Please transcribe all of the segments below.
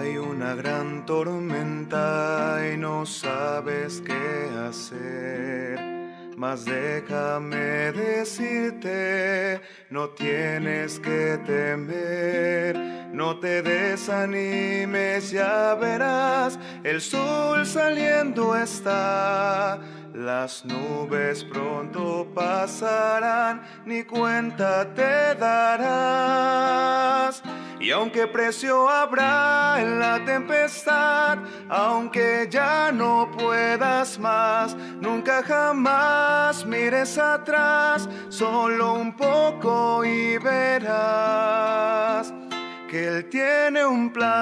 Hay una gran tormenta y no sabes qué hacer, mas déjame decirte, no tienes que temer, no te desanimes, ya verás, el sol saliendo está. Las nubes pronto pasarán, ni cuenta te darás. Y aunque precio habrá en la tempestad, aunque ya no puedas más, nunca jamás mires atrás, solo un poco y verás que Él tiene un plan.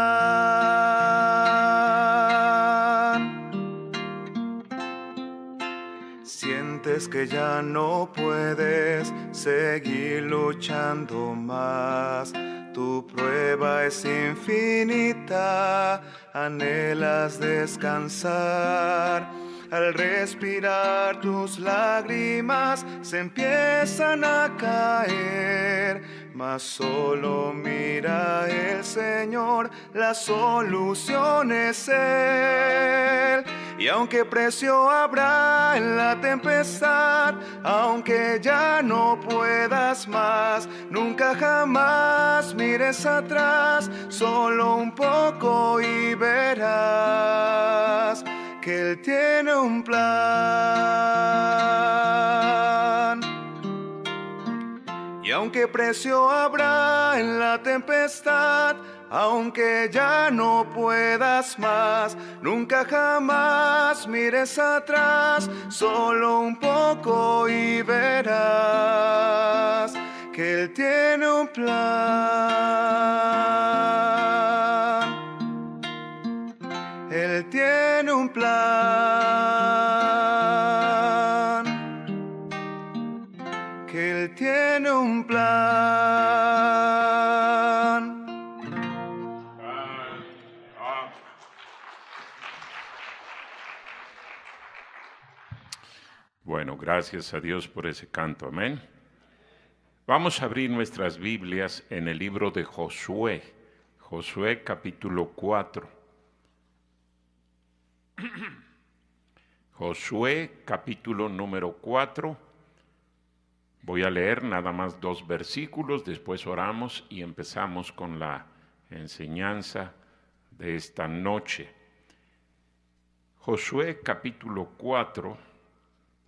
Sientes que ya no puedes seguir luchando más. Tu prueba es infinita, anhelas descansar. Al respirar tus lágrimas se empiezan a caer, mas solo mira el Señor, la solución es Él. Y aunque precio habrá en la tempestad, aunque ya no puedas más, nunca jamás mires atrás, solo un poco y verás que Él tiene un plan. Y aunque precio habrá en la tempestad, aunque ya no puedas más, nunca jamás mires atrás, solo un poco y verás que Él tiene un plan. Él tiene un plan. Que Él tiene un plan. Bueno, gracias a Dios por ese canto, amén. Vamos a abrir nuestras Biblias en el libro de Josué, Josué capítulo 4. Josué capítulo número 4. Voy a leer nada más 2 versículos, después oramos y empezamos con la enseñanza de esta noche. Josué capítulo 4,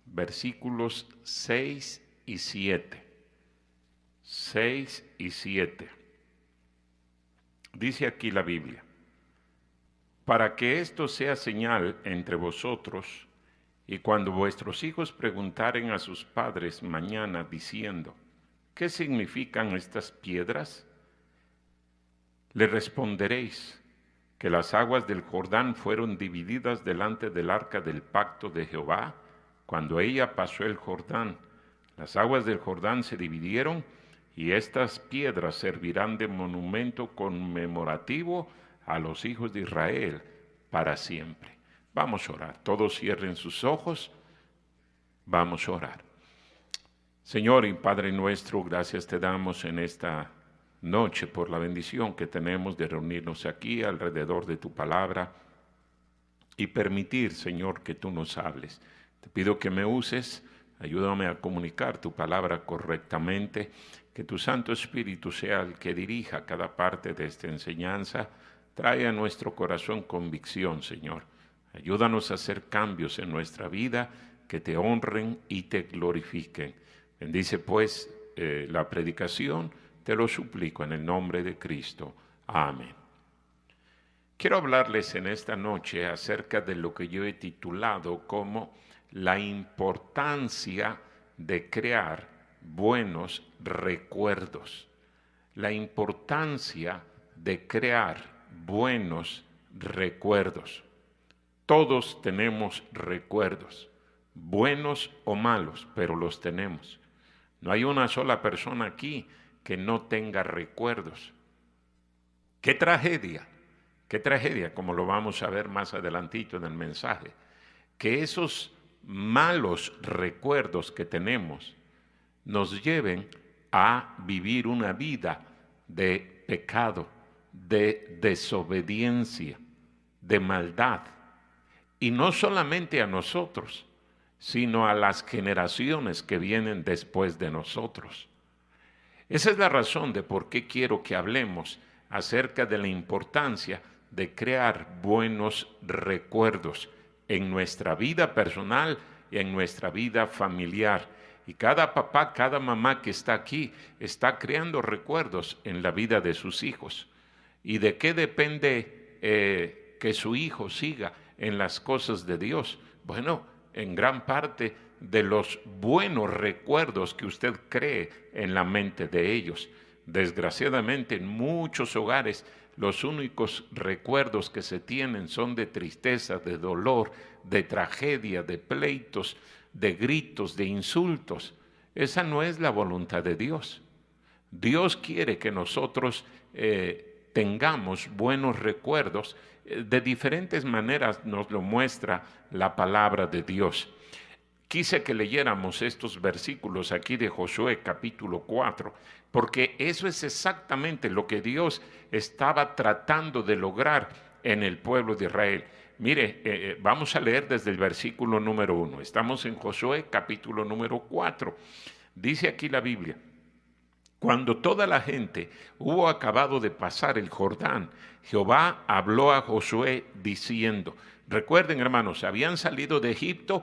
versículos 6 y 7. 6 y 7. Dice aquí la Biblia: para que esto sea señal entre vosotros, y cuando vuestros hijos preguntaren a sus padres mañana diciendo, ¿qué significan estas piedras? Le responderéis que las aguas del Jordán fueron divididas delante del arca del pacto de Jehová, cuando ella pasó el Jordán. Las aguas del Jordán se dividieron, y estas piedras servirán de monumento conmemorativo a los hijos de Israel para siempre. Vamos a orar. Todos cierren sus ojos. Vamos a orar. Señor y Padre nuestro, gracias te damos en esta noche por la bendición que tenemos de reunirnos aquí alrededor de tu palabra y permitir, Señor, que tú nos hables. Te pido que me uses, ayúdame a comunicar tu palabra correctamente, que tu Santo Espíritu sea el que dirija cada parte de esta enseñanza. Trae a nuestro corazón convicción, Señor. Ayúdanos a hacer cambios en nuestra vida que te honren y te glorifiquen. Bendice pues la predicación, te lo suplico en el nombre de Cristo. Amén. Quiero hablarles en esta noche acerca de lo que yo he titulado como la importancia de crear buenos recuerdos. La importancia de crear buenos recuerdos. Todos tenemos recuerdos, buenos o malos, pero los tenemos. No hay una sola persona aquí que no tenga recuerdos. ¡Qué tragedia! ¡Qué tragedia! Como lo vamos a ver más adelantito en el mensaje. Que esos malos recuerdos que tenemos nos lleven a vivir una vida de pecado, de desobediencia, de maldad. Y no solamente a nosotros, sino a las generaciones que vienen después de nosotros. Esa es la razón de por qué quiero que hablemos acerca de la importancia de crear buenos recuerdos en nuestra vida personal y en nuestra vida familiar. Y cada papá, cada mamá que está aquí está creando recuerdos en la vida de sus hijos. ¿Y de qué depende que su hijo siga en las cosas de Dios? Bueno, en gran parte de los buenos recuerdos que usted cree en la mente de ellos. Desgraciadamente, en muchos hogares, los únicos recuerdos que se tienen son de tristeza, de dolor, de tragedia, de pleitos, de gritos, de insultos. Esa no es la voluntad de Dios. Dios quiere que nosotros tengamos buenos recuerdos. De diferentes maneras nos lo muestra la palabra de Dios. Quise que leyéramos estos versículos aquí de Josué capítulo 4, porque eso es exactamente lo que Dios estaba tratando de lograr en el pueblo de Israel. Mire, vamos a leer desde el versículo número 1. Estamos en Josué capítulo número 4. Dice aquí la Biblia: cuando toda la gente hubo acabado de pasar el Jordán, Jehová habló a Josué diciendo, recuerden, hermanos, habían salido de Egipto,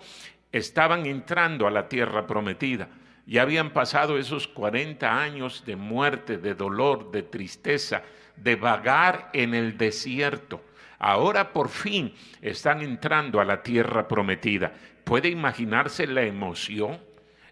estaban entrando a la tierra prometida. Ya habían pasado esos 40 años de muerte, de dolor, de tristeza, de vagar en el desierto. Ahora por fin están entrando a la tierra prometida. ¿Puede imaginarse la emoción?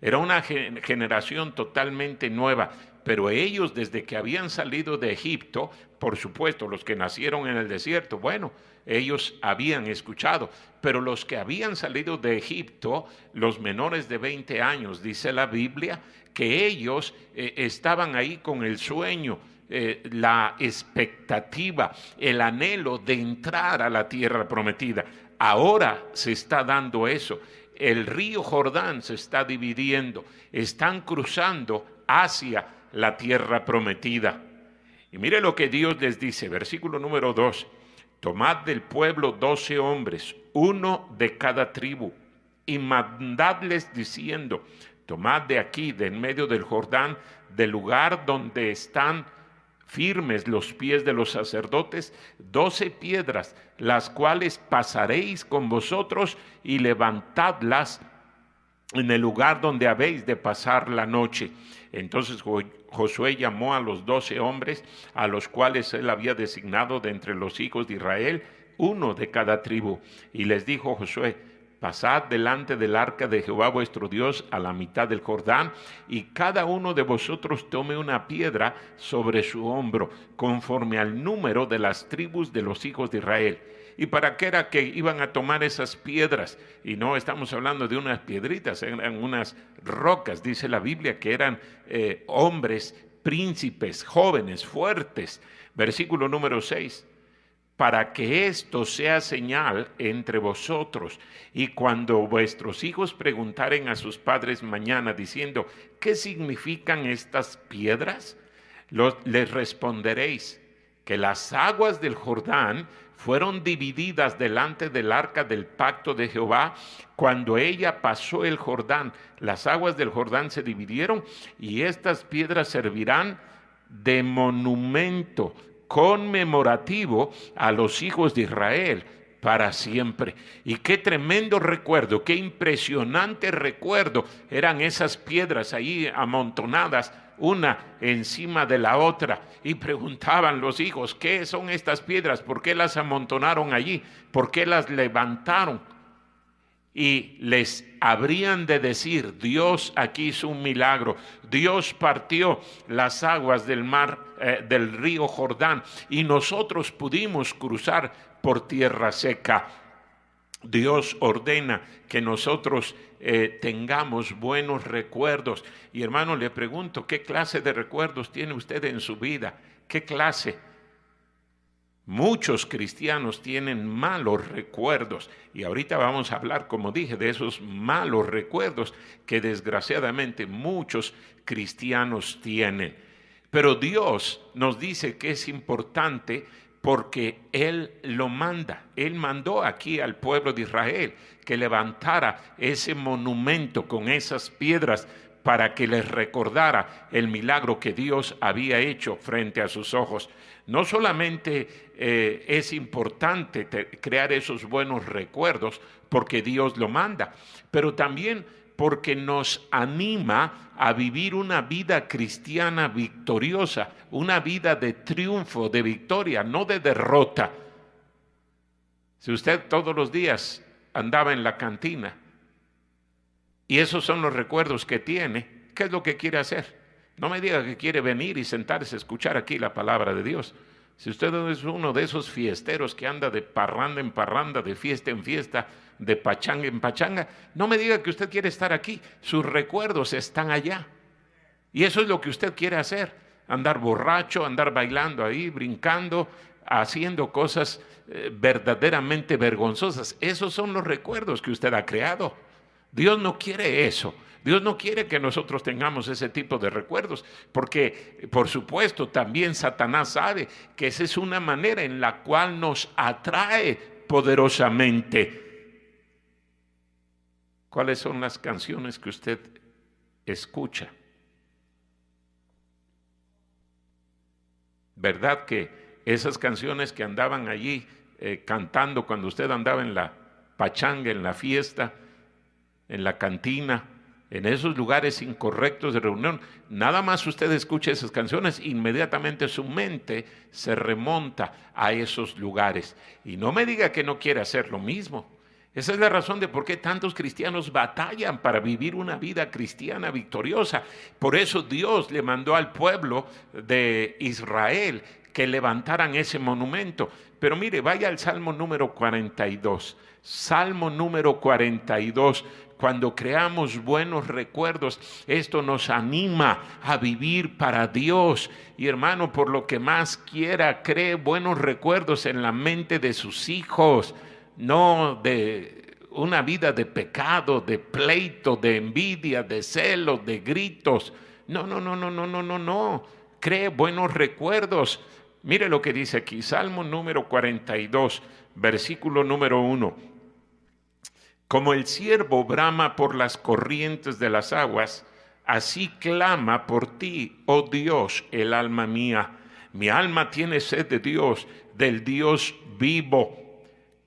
Era una generación totalmente nueva, pero ellos desde que habían salido de Egipto, por supuesto, los que nacieron en el desierto, bueno, ellos habían escuchado, pero los que habían salido de Egipto, los menores de 20 años, dice la Biblia, que ellos estaban ahí con el sueño, la expectativa, el anhelo de entrar a la tierra prometida. Ahora se está dando eso. El río Jordán se está dividiendo, están cruzando hacia la tierra prometida. Y mire lo que Dios les dice, versículo número 2. Tomad del pueblo 12 hombres, uno de cada tribu, y mandadles diciendo, tomad de aquí, de en medio del Jordán, del lugar donde están firmes los pies de los sacerdotes, 12 piedras, las cuales pasaréis con vosotros y levantadlas en el lugar donde habéis de pasar la noche. Entonces Josué llamó a los 12 hombres, a los cuales él había designado de entre los hijos de Israel, uno de cada tribu, y les dijo Josué, pasad delante del arca de Jehová vuestro Dios a la mitad del Jordán, y cada uno de vosotros tome una piedra sobre su hombro, conforme al número de las tribus de los hijos de Israel. ¿Y para qué era que iban a tomar esas piedras? Y no estamos hablando de unas piedritas, eran unas rocas. Dice la Biblia que eran hombres, príncipes, jóvenes, fuertes. Versículo número 6. Para que esto sea señal entre vosotros, y cuando vuestros hijos preguntaren a sus padres mañana diciendo, ¿qué significan estas piedras? Les responderéis que las aguas del Jordán fueron divididas delante del arca del pacto de Jehová cuando ella pasó el Jordán. Las aguas del Jordán se dividieron y estas piedras servirán de monumento conmemorativo a los hijos de Israel para siempre. Y qué tremendo recuerdo, qué impresionante recuerdo eran esas piedras ahí amontonadas, una encima de la otra, y preguntaban los hijos, ¿qué son estas piedras? ¿Por qué las amontonaron allí? ¿Por qué las levantaron? Y les habrían de decir, Dios aquí hizo un milagro, Dios partió las aguas del mar, del río Jordán, y nosotros pudimos cruzar por tierra seca. Dios ordena que nosotros tengamos buenos recuerdos. Y hermano, le pregunto, ¿qué clase de recuerdos tiene usted en su vida? ¿Qué clase? Muchos cristianos tienen malos recuerdos y ahorita vamos a hablar, como dije, de esos malos recuerdos que desgraciadamente muchos cristianos tienen. Pero Dios nos dice que es importante porque Él lo manda. Él mandó aquí al pueblo de Israel que levantara ese monumento con esas piedras para que les recordara el milagro que Dios había hecho frente a sus ojos. No solamente es importante crear esos buenos recuerdos porque Dios lo manda, pero también porque nos anima a vivir una vida cristiana victoriosa, una vida de triunfo, de victoria, no de derrota. Si usted todos los días andaba en la cantina y esos son los recuerdos que tiene, ¿qué es lo que quiere hacer? No me diga que quiere venir y sentarse a escuchar aquí la palabra de Dios. Si usted es uno de esos fiesteros que anda de parranda en parranda, de fiesta en fiesta, de pachanga en pachanga, no me diga que usted quiere estar aquí. Sus recuerdos están allá. Y eso es lo que usted quiere hacer. Andar borracho, andar bailando ahí, brincando, haciendo cosas verdaderamente vergonzosas. Esos son los recuerdos que usted ha creado. Dios no quiere eso. Dios no quiere que nosotros tengamos ese tipo de recuerdos, porque por supuesto también Satanás sabe que esa es una manera en la cual nos atrae poderosamente. ¿Cuáles son las canciones que usted escucha? ¿Verdad que esas canciones que andaban allí cantando cuando usted andaba en la pachanga, en la fiesta, en la cantina, en esos lugares incorrectos de reunión, nada más usted escucha esas canciones, inmediatamente su mente se remonta a esos lugares? Y no me diga que no quiere hacer lo mismo. Esa es la razón de por qué tantos cristianos batallan para vivir una vida cristiana victoriosa. Por eso Dios le mandó al pueblo de Israel que levantaran ese monumento. Pero mire, vaya al Salmo número 42. Salmo número 42. Cuando creamos buenos recuerdos, esto nos anima a vivir para Dios. Y hermano, por lo que más quiera, cree buenos recuerdos en la mente de sus hijos, no de una vida de pecado, de pleito, de envidia, de celos, de gritos. No. Cree buenos recuerdos. Mire lo que dice aquí, Salmo número 42, versículo número 1. Como el ciervo brama por las corrientes de las aguas, así clama por ti, oh Dios, el alma mía. Mi alma tiene sed de Dios, del Dios vivo.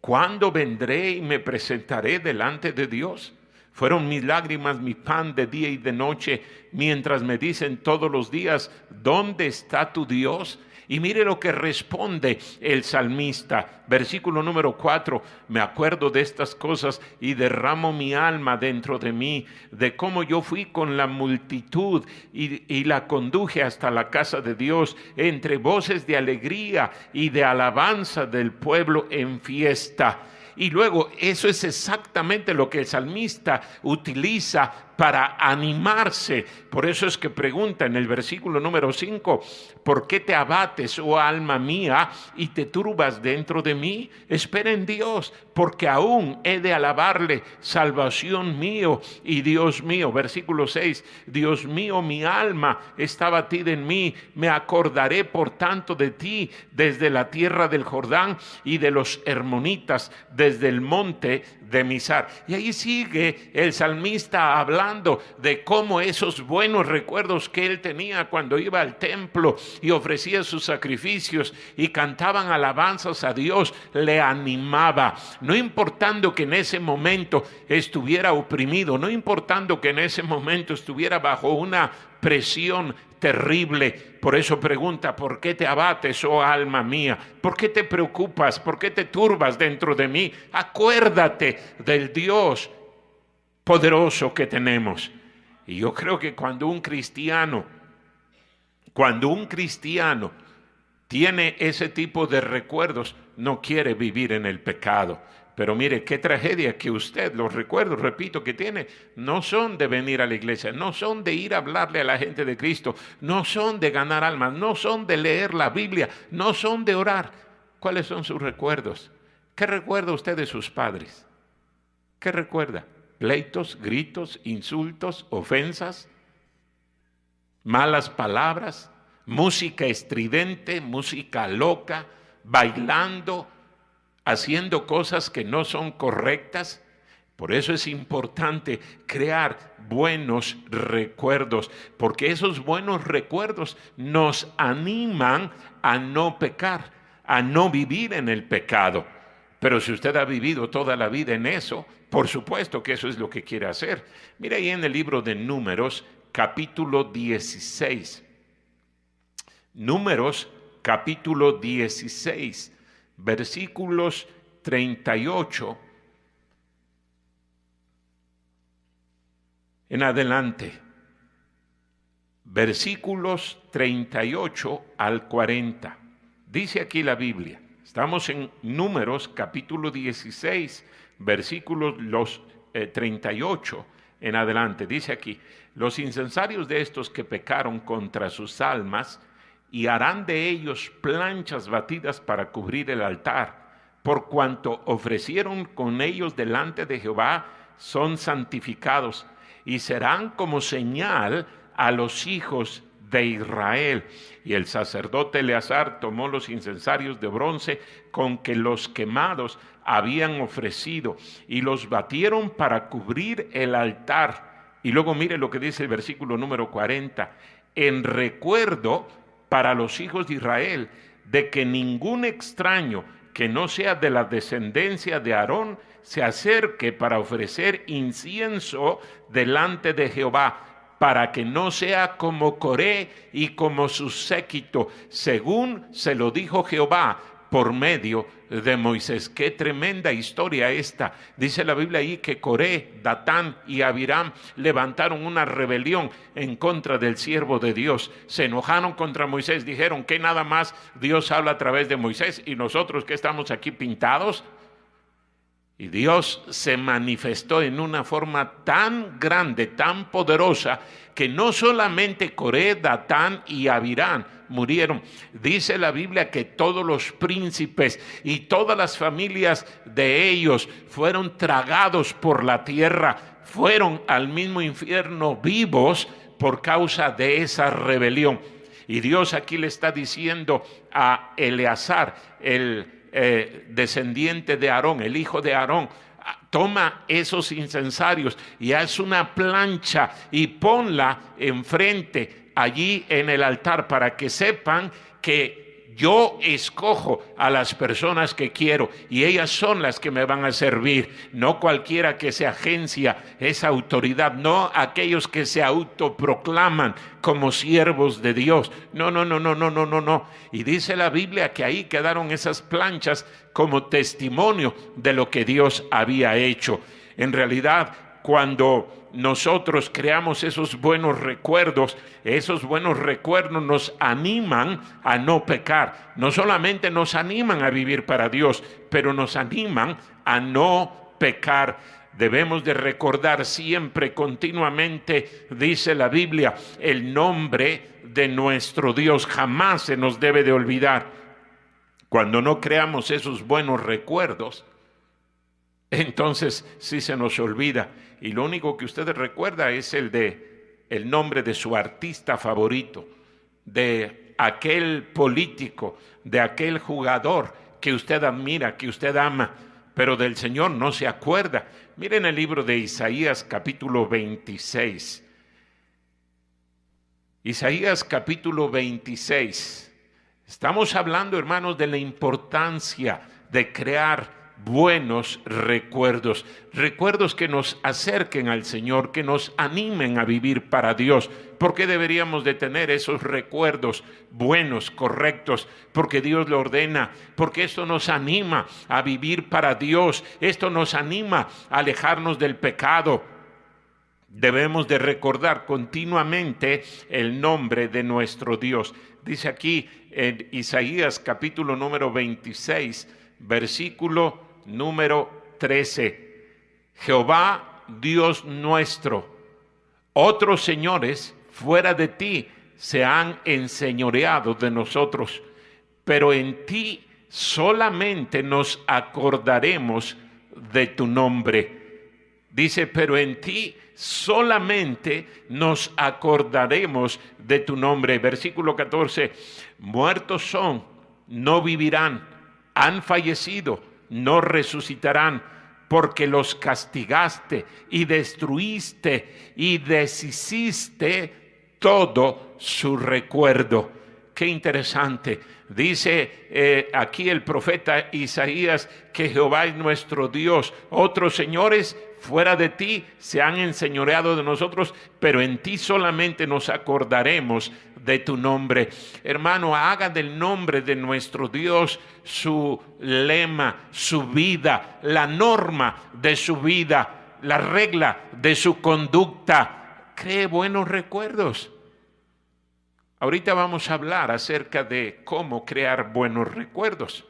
¿Cuándo vendré y me presentaré delante de Dios? Fueron mis lágrimas mi pan de día y de noche, mientras me dicen todos los días, ¿dónde está tu Dios? Y mire lo que responde el salmista, versículo número 4, me acuerdo de estas cosas y derramo mi alma dentro de mí, de cómo yo fui con la multitud y la conduje hasta la casa de Dios, entre voces de alegría y de alabanza del pueblo en fiesta. Y luego eso es exactamente lo que el salmista utiliza para animarse. Por eso es que pregunta en el versículo número 5, ¿por qué te abates, oh alma mía, y te turbas dentro de mí? Espera en Dios, porque aún he de alabarle, salvación mío y Dios mío. Versículo 6, Dios mío, mi alma está batida en mí, me acordaré por tanto de ti desde la tierra del Jordán y de los hermonitas, desde el monte de Mizar. Y ahí sigue el salmista hablando de cómo esos buenos recuerdos que él tenía cuando iba al templo y ofrecía sus sacrificios y cantaban alabanzas a Dios, le animaba, no importando que en ese momento estuviera oprimido, no importando que en ese momento estuviera bajo una presión terrible. Por eso pregunta, ¿por qué te abates, oh alma mía? ¿Por qué te preocupas? ¿Por qué te turbas dentro de mí? Acuérdate del Dios poderoso que tenemos. Y yo creo que cuando un cristiano tiene ese tipo de recuerdos, no quiere vivir en el pecado. Pero mire, qué tragedia que usted, los recuerdos, repito, que tiene, no son de venir a la iglesia, no son de ir a hablarle a la gente de Cristo, no son de ganar almas, no son de leer la Biblia, no son de orar. ¿Cuáles son sus recuerdos? ¿Qué recuerda usted de sus padres? ¿Qué recuerda? ¿Pleitos, gritos, insultos, ofensas, malas palabras, música estridente, música loca, bailando, haciendo cosas que no son correctas. Por eso es importante crear buenos recuerdos, porque esos buenos recuerdos nos animan a no pecar, a no vivir en el pecado. Pero si usted ha vivido toda la vida en eso, por supuesto que eso es lo que quiere hacer. Mire ahí en el libro de Números, capítulo 16. Números, capítulo 16, versículos 38 en adelante. Versículos 38 al 40. Dice aquí la Biblia. Estamos en Números, capítulo 16, versículos 38 en adelante. Dice aquí: los incensarios de estos que pecaron contra sus almas, y harán de ellos planchas batidas para cubrir el altar, por cuanto ofrecieron con ellos delante de Jehová, son santificados, y serán como señal a los hijos de Israel. Y el sacerdote Eleazar tomó los incensarios de bronce con que los quemados habían ofrecido, y los batieron para cubrir el altar. Y luego mire lo que dice el versículo número 40: en recuerdo para los hijos de Israel de que ningún extraño que no sea de la descendencia de Aarón se acerque para ofrecer incienso delante de Jehová, para que no sea como Coré y como su séquito, según se lo dijo Jehová por medio de Moisés. Qué tremenda historia esta. Dice la Biblia ahí que Coré, Datán y Abiram levantaron una rebelión en contra del siervo de Dios. Se enojaron contra Moisés, dijeron que nada más Dios habla a través de Moisés y nosotros que estamos aquí pintados. Y Dios se manifestó en una forma tan grande, tan poderosa, que no solamente Coré, Datán y Abiram murieron. Dice la Biblia que todos los príncipes y todas las familias de ellos fueron tragados por la tierra, fueron al mismo infierno vivos por causa de esa rebelión. Y Dios aquí le está diciendo a Eleazar, el descendiente de Aarón, el hijo de Aarón: toma esos incensarios y haz una plancha y ponla enfrente allí en el altar, para que sepan que yo escojo a las personas que quiero y ellas son las que me van a servir, no cualquiera que se agencia esa autoridad, no aquellos que se autoproclaman como siervos de Dios. No. Y dice la Biblia que ahí quedaron esas planchas como testimonio de lo que Dios había hecho. En realidad, cuando nosotros creamos esos buenos recuerdos nos animan a no pecar. No solamente nos animan a vivir para Dios, pero nos animan a no pecar. Debemos de recordar siempre, continuamente, dice la Biblia, el nombre de nuestro Dios. Jamás se nos debe de olvidar. Cuando no creamos esos buenos recuerdos, entonces sí se nos olvida. Y lo único que usted recuerda es el nombre de su artista favorito, de aquel político, de aquel jugador que usted admira, que usted ama, pero del Señor no se acuerda. Miren el libro de Isaías, capítulo 26. Isaías, capítulo 26. Estamos hablando, hermanos, de la importancia de crear buenos recuerdos, recuerdos que nos acerquen al Señor, que nos animen a vivir para Dios. ¿Por qué deberíamos de tener esos recuerdos buenos, correctos? Porque Dios lo ordena, porque esto nos anima a vivir para Dios, esto nos anima a alejarnos del pecado. Debemos de recordar continuamente el nombre de nuestro Dios. Dice aquí en Isaías capítulo número 26, versículo número 13: Jehová Dios nuestro, otros señores fuera de ti se han enseñoreado de nosotros, pero en ti solamente nos acordaremos de tu nombre. Dice, pero en ti solamente nos acordaremos de tu nombre. Versículo 14, muertos son, no vivirán, han fallecido, no resucitarán, porque los castigaste y destruiste y deshiciste todo su recuerdo. Qué interesante. Dice aquí el profeta Isaías que Jehová es nuestro Dios. Otros señores fuera de ti se han enseñoreado de nosotros, pero en ti solamente nos acordaremos de tu nombre. Hermano, haga del nombre de nuestro Dios su lema, su vida, la norma de su vida, la regla de su conducta. Cree buenos recuerdos. Ahorita vamos a hablar acerca de cómo crear buenos recuerdos.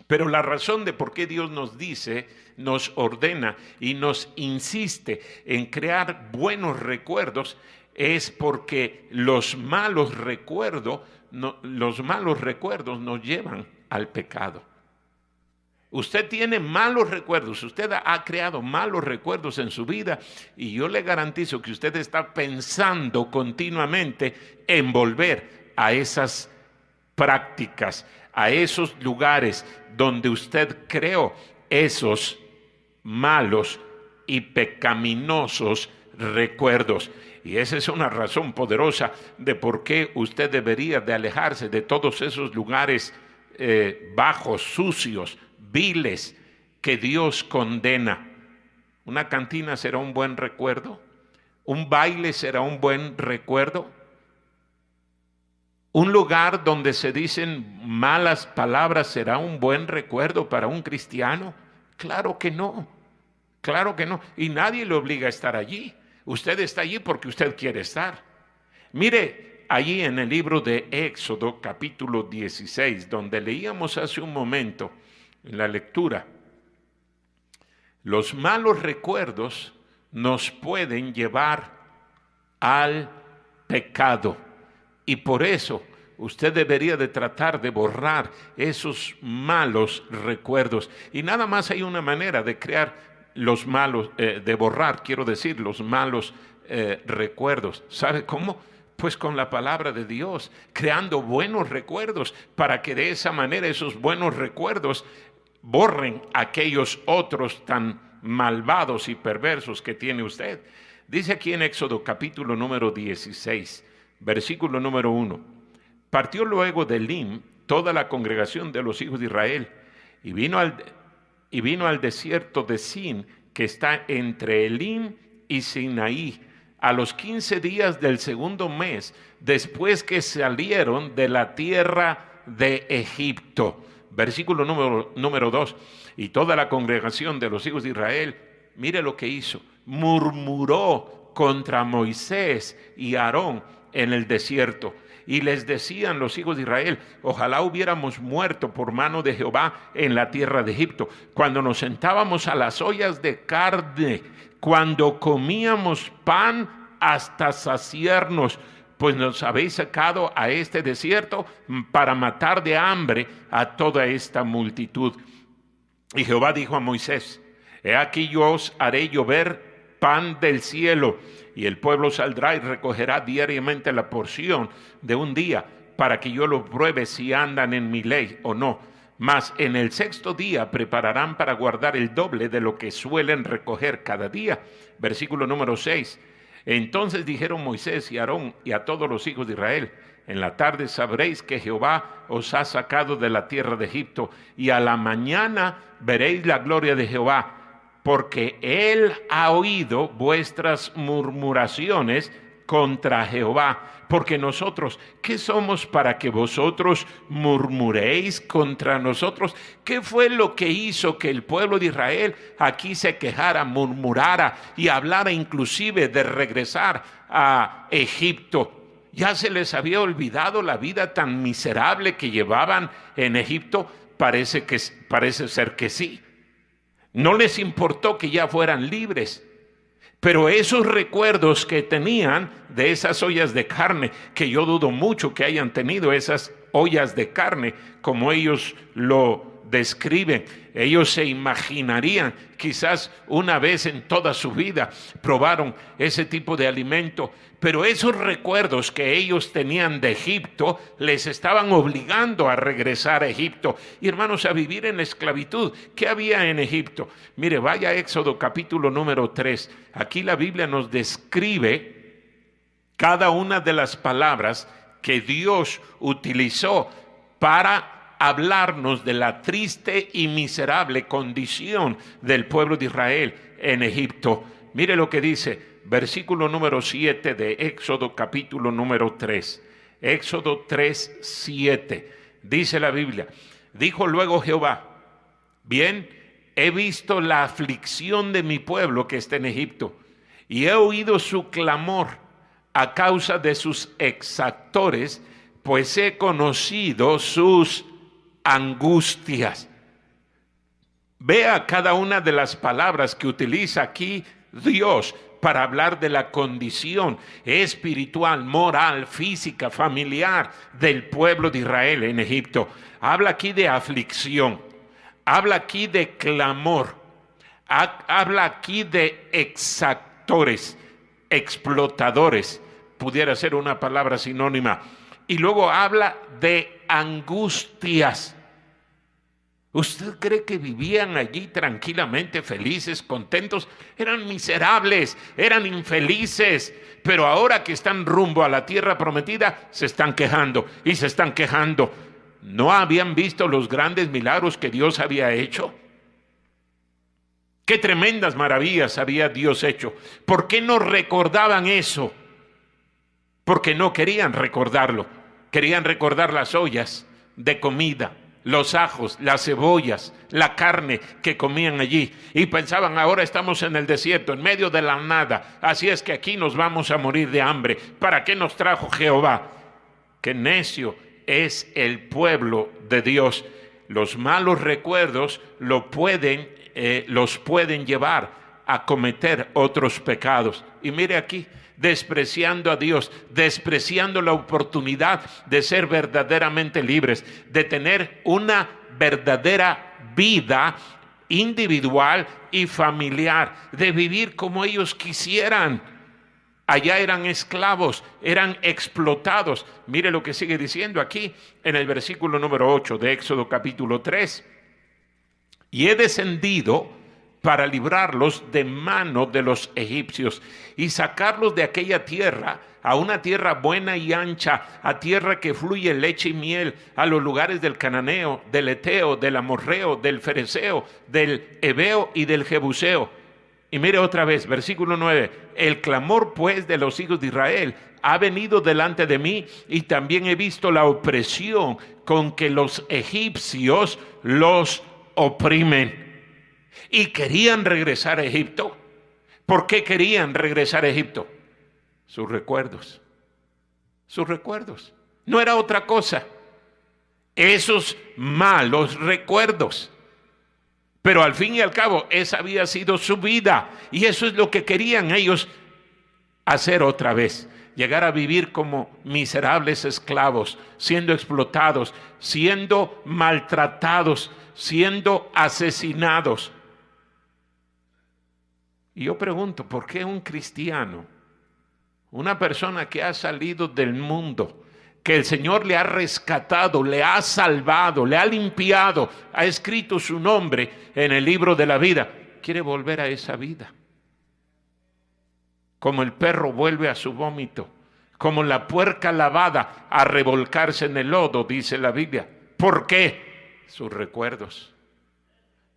Pero la razón de por qué Dios nos dice, nos ordena y nos insiste en crear buenos recuerdos es porque los malos recuerdos nos llevan al pecado. Usted tiene malos recuerdos, usted ha creado malos recuerdos en su vida y yo le garantizo que usted está pensando continuamente en volver a esas prácticas, a esos lugares donde usted creó esos malos y pecaminosos recuerdos. Y esa es una razón poderosa de por qué usted debería de alejarse de todos esos lugares bajos, sucios, viles, que Dios condena. ¿Una cantina será un buen recuerdo? ¿Un baile será un buen recuerdo? ¿Un lugar donde se dicen malas palabras será un buen recuerdo para un cristiano? Claro que no, claro que no. Y nadie le obliga a estar allí. Usted está allí porque usted quiere estar. Mire, allí en el libro de Éxodo, capítulo 16, donde leíamos hace un momento, en la lectura, los malos recuerdos nos pueden llevar al pecado y por eso usted debería de tratar de borrar esos malos recuerdos. Y nada más hay una manera de crear los malos, de borrar, quiero decir, los malos recuerdos. ¿Sabe cómo? Pues con la palabra de Dios, creando buenos recuerdos para que de esa manera esos buenos recuerdos borren aquellos otros tan malvados y perversos que tiene usted. Dice aquí en Éxodo capítulo número 16, versículo número 1. Partió luego de Elim toda la congregación de los hijos de Israel y vino al desierto de Sin, que está entre Elim y Sinaí, a los 15 días del segundo mes, después que salieron de la tierra de Egipto. Versículo número 2. Y toda la congregación de los hijos de Israel, mire lo que hizo, murmuró contra Moisés y Aarón en el desierto. Y les decían los hijos de Israel, ojalá hubiéramos muerto por mano de Jehová en la tierra de Egipto, cuando nos sentábamos a las ollas de carne, cuando comíamos pan hasta saciarnos, pues nos habéis sacado a este desierto para matar de hambre a toda esta multitud. Y Jehová dijo a Moisés, he aquí yo os haré llover pan del cielo, y el pueblo saldrá y recogerá diariamente la porción de un día, para que yo lo pruebe si andan en mi ley o no. Mas en el sexto día prepararán para guardar el doble de lo que suelen recoger cada día. Versículo número 6. Entonces dijeron Moisés y Aarón y a todos los hijos de Israel, en la tarde sabréis que Jehová os ha sacado de la tierra de Egipto, y a la mañana veréis la gloria de Jehová, porque él ha oído vuestras murmuraciones contra Jehová. Porque nosotros, ¿qué somos para que vosotros murmuréis contra nosotros? ¿Qué fue lo que hizo que el pueblo de Israel aquí se quejara, murmurara y hablara inclusive de regresar a Egipto? ¿Ya se les había olvidado la vida tan miserable que llevaban en Egipto? Parece ser que sí. No les importó que ya fueran libres. Pero esos recuerdos que tenían de esas ollas de carne, que yo dudo mucho que hayan tenido esas ollas de carne como ellos lo describen. Ellos se imaginarían, quizás una vez en toda su vida probaron ese tipo de alimento, pero esos recuerdos que ellos tenían de Egipto les estaban obligando a regresar a Egipto y, hermanos, a vivir en la esclavitud. ¿Qué había en Egipto? Mire, vaya a Éxodo capítulo número 3. Aquí la Biblia nos describe cada una de las palabras que Dios utilizó para hablarnos de la triste y miserable condición del pueblo de Israel en Egipto. Mire lo que dice, versículo número 7 de Éxodo capítulo número 3. Éxodo 3, 7. Dice la Biblia, dijo luego Jehová, bien, he visto la aflicción de mi pueblo que está en Egipto, y he oído su clamor a causa de sus exactores, pues he conocido sus angustias. Vea cada una de las palabras que utiliza aquí Dios para hablar de la condición espiritual, moral, física, familiar del pueblo de Israel en Egipto. Habla aquí de aflicción, habla aquí de clamor, habla aquí de exactores, explotadores, pudiera ser una palabra sinónima, y luego habla de angustias. ¿Usted cree que vivían allí tranquilamente, felices, contentos? Eran miserables, eran infelices, pero ahora que están rumbo a la tierra prometida, se están quejando y se están quejando. ¿No habían visto los grandes milagros que Dios había hecho? ¡Qué tremendas maravillas había Dios hecho! ¿Por qué no recordaban eso? Porque no querían recordarlo. Querían recordar las ollas de comida, los ajos, las cebollas, la carne que comían allí. Y pensaban, ahora estamos en el desierto, en medio de la nada. Así es que aquí nos vamos a morir de hambre. ¿Para qué nos trajo Jehová? ¡Qué necio es el pueblo de Dios! Los malos recuerdos los pueden llevar a cometer otros pecados. Y mire aquí, despreciando a Dios, despreciando la oportunidad de ser verdaderamente libres, de tener una verdadera vida individual y familiar, de vivir como ellos quisieran. Allá eran esclavos, eran explotados. Mire lo que sigue diciendo aquí en el versículo número 8 de Éxodo capítulo 3. Y he descendido para librarlos de mano de los egipcios y sacarlos de aquella tierra a una tierra buena y ancha, a tierra que fluye leche y miel, a los lugares del cananeo, del eteo, del amorreo, del fereceo, del heveo y del jebuseo. Y mire otra vez, versículo 9, el clamor pues de los hijos de Israel ha venido delante de mí, y también he visto la opresión con que los egipcios los oprimen. Y querían regresar a Egipto. ¿Por qué querían regresar a Egipto? Sus recuerdos. Sus recuerdos. No era otra cosa. Esos malos recuerdos. Pero al fin y al cabo, esa había sido su vida. Y eso es lo que querían ellos hacer otra vez. Llegar a vivir como miserables esclavos, siendo explotados, siendo maltratados, siendo asesinados. Y yo pregunto, ¿por qué un cristiano, una persona que ha salido del mundo, que el Señor le ha rescatado, le ha salvado, le ha limpiado, ha escrito su nombre en el libro de la vida, quiere volver a esa vida? Como el perro vuelve a su vómito, como la puerca lavada a revolcarse en el lodo, dice la Biblia. ¿Por qué? Sus recuerdos,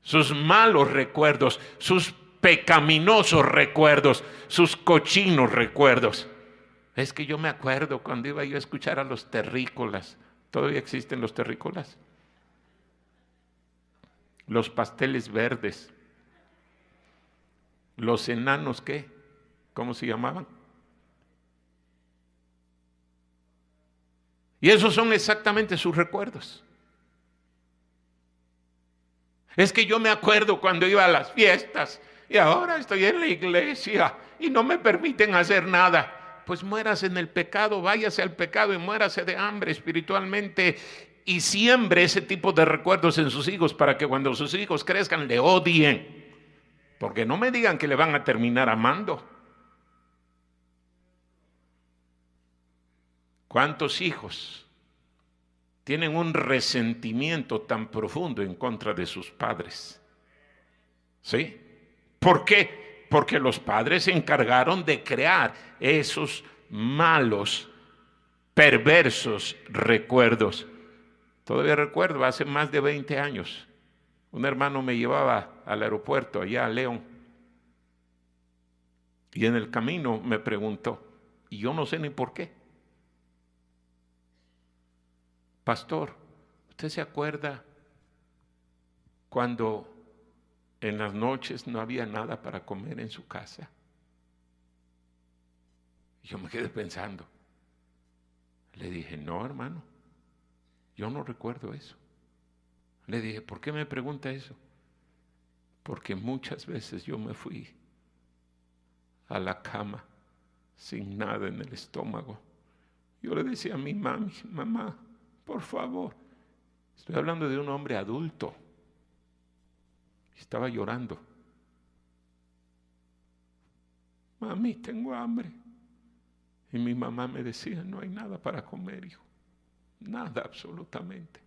sus malos recuerdos, sus pecaminosos recuerdos, sus cochinos recuerdos. Es que yo me acuerdo cuando iba yo a escuchar a los terrícolas. ¿Todavía existen los terrícolas? Los pasteles verdes. Los enanos, ¿qué? ¿Cómo se llamaban? Y esos son exactamente sus recuerdos. Es que yo me acuerdo cuando iba a las fiestas y ahora estoy en la iglesia y no me permiten hacer nada. Pues muérase en el pecado, váyase al pecado y muérase de hambre espiritualmente y siembre ese tipo de recuerdos en sus hijos para que cuando sus hijos crezcan le odien. Porque no me digan que le van a terminar amando. ¿Cuántos hijos tienen un resentimiento tan profundo en contra de sus padres? ¿Sí? ¿Por qué? Porque los padres se encargaron de crear esos malos, perversos recuerdos. Todavía recuerdo, hace más de 20 años, un hermano me llevaba al aeropuerto, allá a León, y en el camino me preguntó, y yo no sé ni por qué: pastor, ¿usted se acuerda cuando en las noches no había nada para comer en su casa? Y yo me quedé pensando. Le dije, no, hermano, yo no recuerdo eso. Le dije, ¿por qué me pregunta eso? Porque muchas veces yo me fui a la cama sin nada en el estómago. Yo le decía a mi mami, mamá, por favor. Estoy hablando de un hombre adulto. Estaba llorando. Mami, tengo hambre. Y mi mamá me decía, no hay nada para comer, hijo. Nada, absolutamente.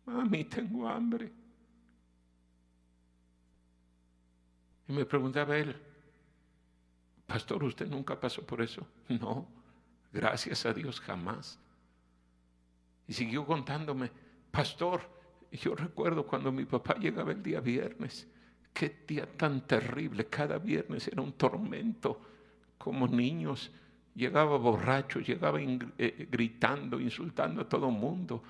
Mami, tengo hambre. Y me preguntaba él, pastor, ¿usted nunca pasó por eso? No, gracias a Dios, jamás. Y siguió contándome, pastor, yo recuerdo cuando mi papá llegaba el día viernes, qué día tan terrible, cada viernes era un tormento, como niños, llegaba borracho, llegaba gritando, insultando a todo el mundo.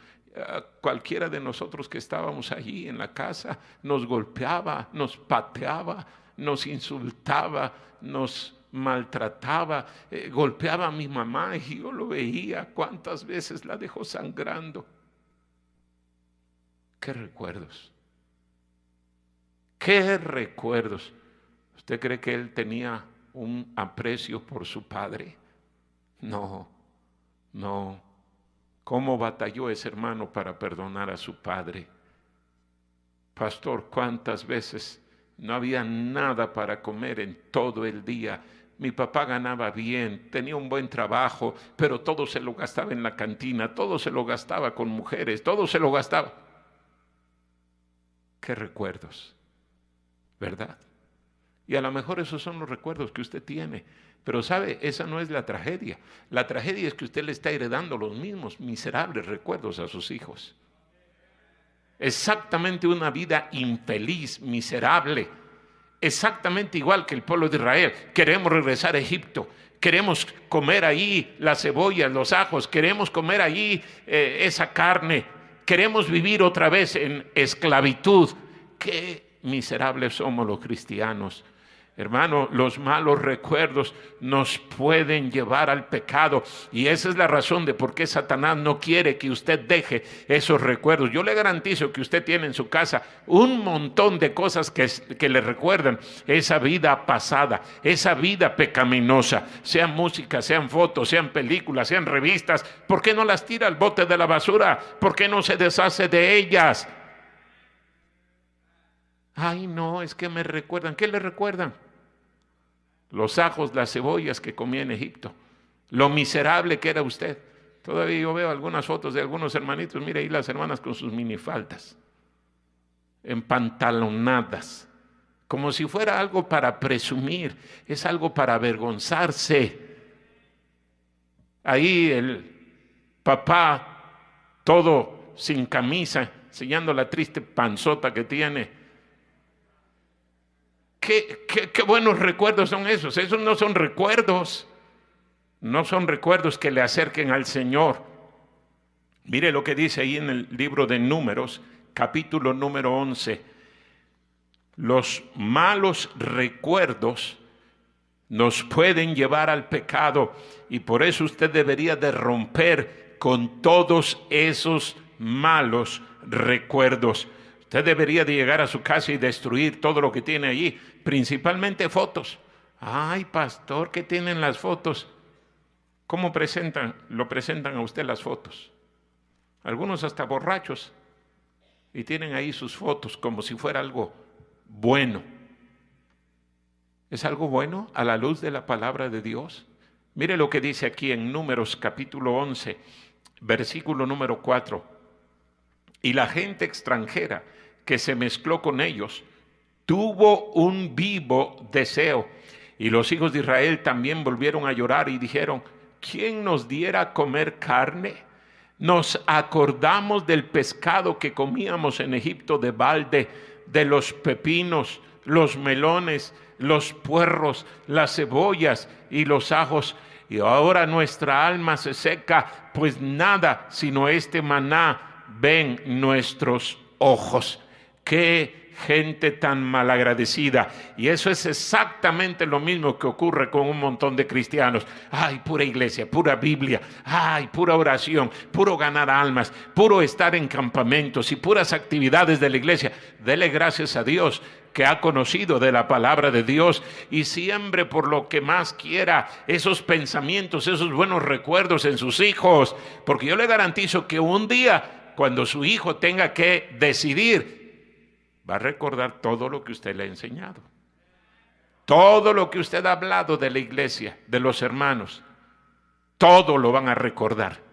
Cualquiera de nosotros que estábamos allí en la casa nos golpeaba, nos pateaba, nos insultaba, nos maltrataba, golpeaba a mi mamá y yo lo veía cuántas veces la dejó sangrando. ¡Qué recuerdos! ¡Qué recuerdos! ¿Usted cree que él tenía un aprecio por su padre? No, no. ¿Cómo batalló ese hermano para perdonar a su padre? Pastor, ¿cuántas veces no había nada para comer en todo el día? Mi papá ganaba bien, tenía un buen trabajo, pero todo se lo gastaba en la cantina, todo se lo gastaba con mujeres, todo se lo gastaba. ¡Qué recuerdos! ¿Verdad? Y a lo mejor esos son los recuerdos que usted tiene. Pero sabe, esa no es la tragedia. La tragedia es que usted le está heredando los mismos miserables recuerdos a sus hijos. Exactamente una vida infeliz, miserable. Exactamente igual que el pueblo de Israel. Queremos regresar a Egipto. Queremos comer ahí las cebollas, los ajos. Queremos comer ahí esa carne. Queremos vivir otra vez en esclavitud. Qué miserables somos los cristianos. Hermano, los malos recuerdos nos pueden llevar al pecado y esa es la razón de por qué Satanás no quiere que usted deje esos recuerdos. Yo le garantizo que usted tiene en su casa un montón de cosas que le recuerdan esa vida pasada, esa vida pecaminosa, sean música, sean fotos, sean películas, sean revistas. ¿Por qué no las tira al bote de la basura? ¿Por qué no se deshace de ellas? Ay, no, es que me recuerdan. ¿Qué le recuerdan? Los ajos, las cebollas que comía en Egipto. Lo miserable que era usted. Todavía yo veo algunas fotos de algunos hermanitos. Mire ahí las hermanas con sus minifaldas, empantalonadas, como si fuera algo para presumir. Es algo para avergonzarse. Ahí el papá, todo sin camisa, enseñando la triste panzota que tiene. Qué buenos recuerdos son esos. Esos no son recuerdos. No son recuerdos que le acerquen al Señor. Mire lo que dice ahí en el libro de Números, capítulo número 11. Los malos recuerdos nos pueden llevar al pecado y por eso usted debería de romper con todos esos malos recuerdos. Usted debería de llegar a su casa y destruir todo lo que tiene allí, principalmente fotos. Ay, pastor, ¿qué tienen las fotos? ¿Cómo lo presentan a usted las fotos? algunos hasta borrachos, y tienen ahí sus fotos como si fuera algo bueno. ¿Es algo bueno a la luz de la palabra de Dios? Mire lo que dice aquí en Números capítulo 11, versículo número 4. Y la gente extranjera que se mezcló con ellos tuvo un vivo deseo. Y los hijos de Israel también volvieron a llorar y dijeron: ¿quién nos diera a comer carne? Nos acordamos del pescado que comíamos en Egipto de balde, de los pepinos, los melones, los puerros, las cebollas y los ajos. Y ahora nuestra alma se seca, pues nada sino este maná ven nuestros ojos. ¡Qué gente tan malagradecida! Y eso es exactamente lo mismo que ocurre con un montón de cristianos. ¡Ay, pura iglesia, pura Biblia! ¡Ay, pura oración, puro ganar almas, puro estar en campamentos y puras actividades de la iglesia! Dele gracias a Dios que ha conocido de la palabra de Dios, y siembre por lo que más quiera esos pensamientos, esos buenos recuerdos en sus hijos, porque yo le garantizo que un día, cuando su hijo tenga que decidir, va a recordar todo lo que usted le ha enseñado, todo lo que usted ha hablado de la iglesia, de los hermanos, todo lo van a recordar.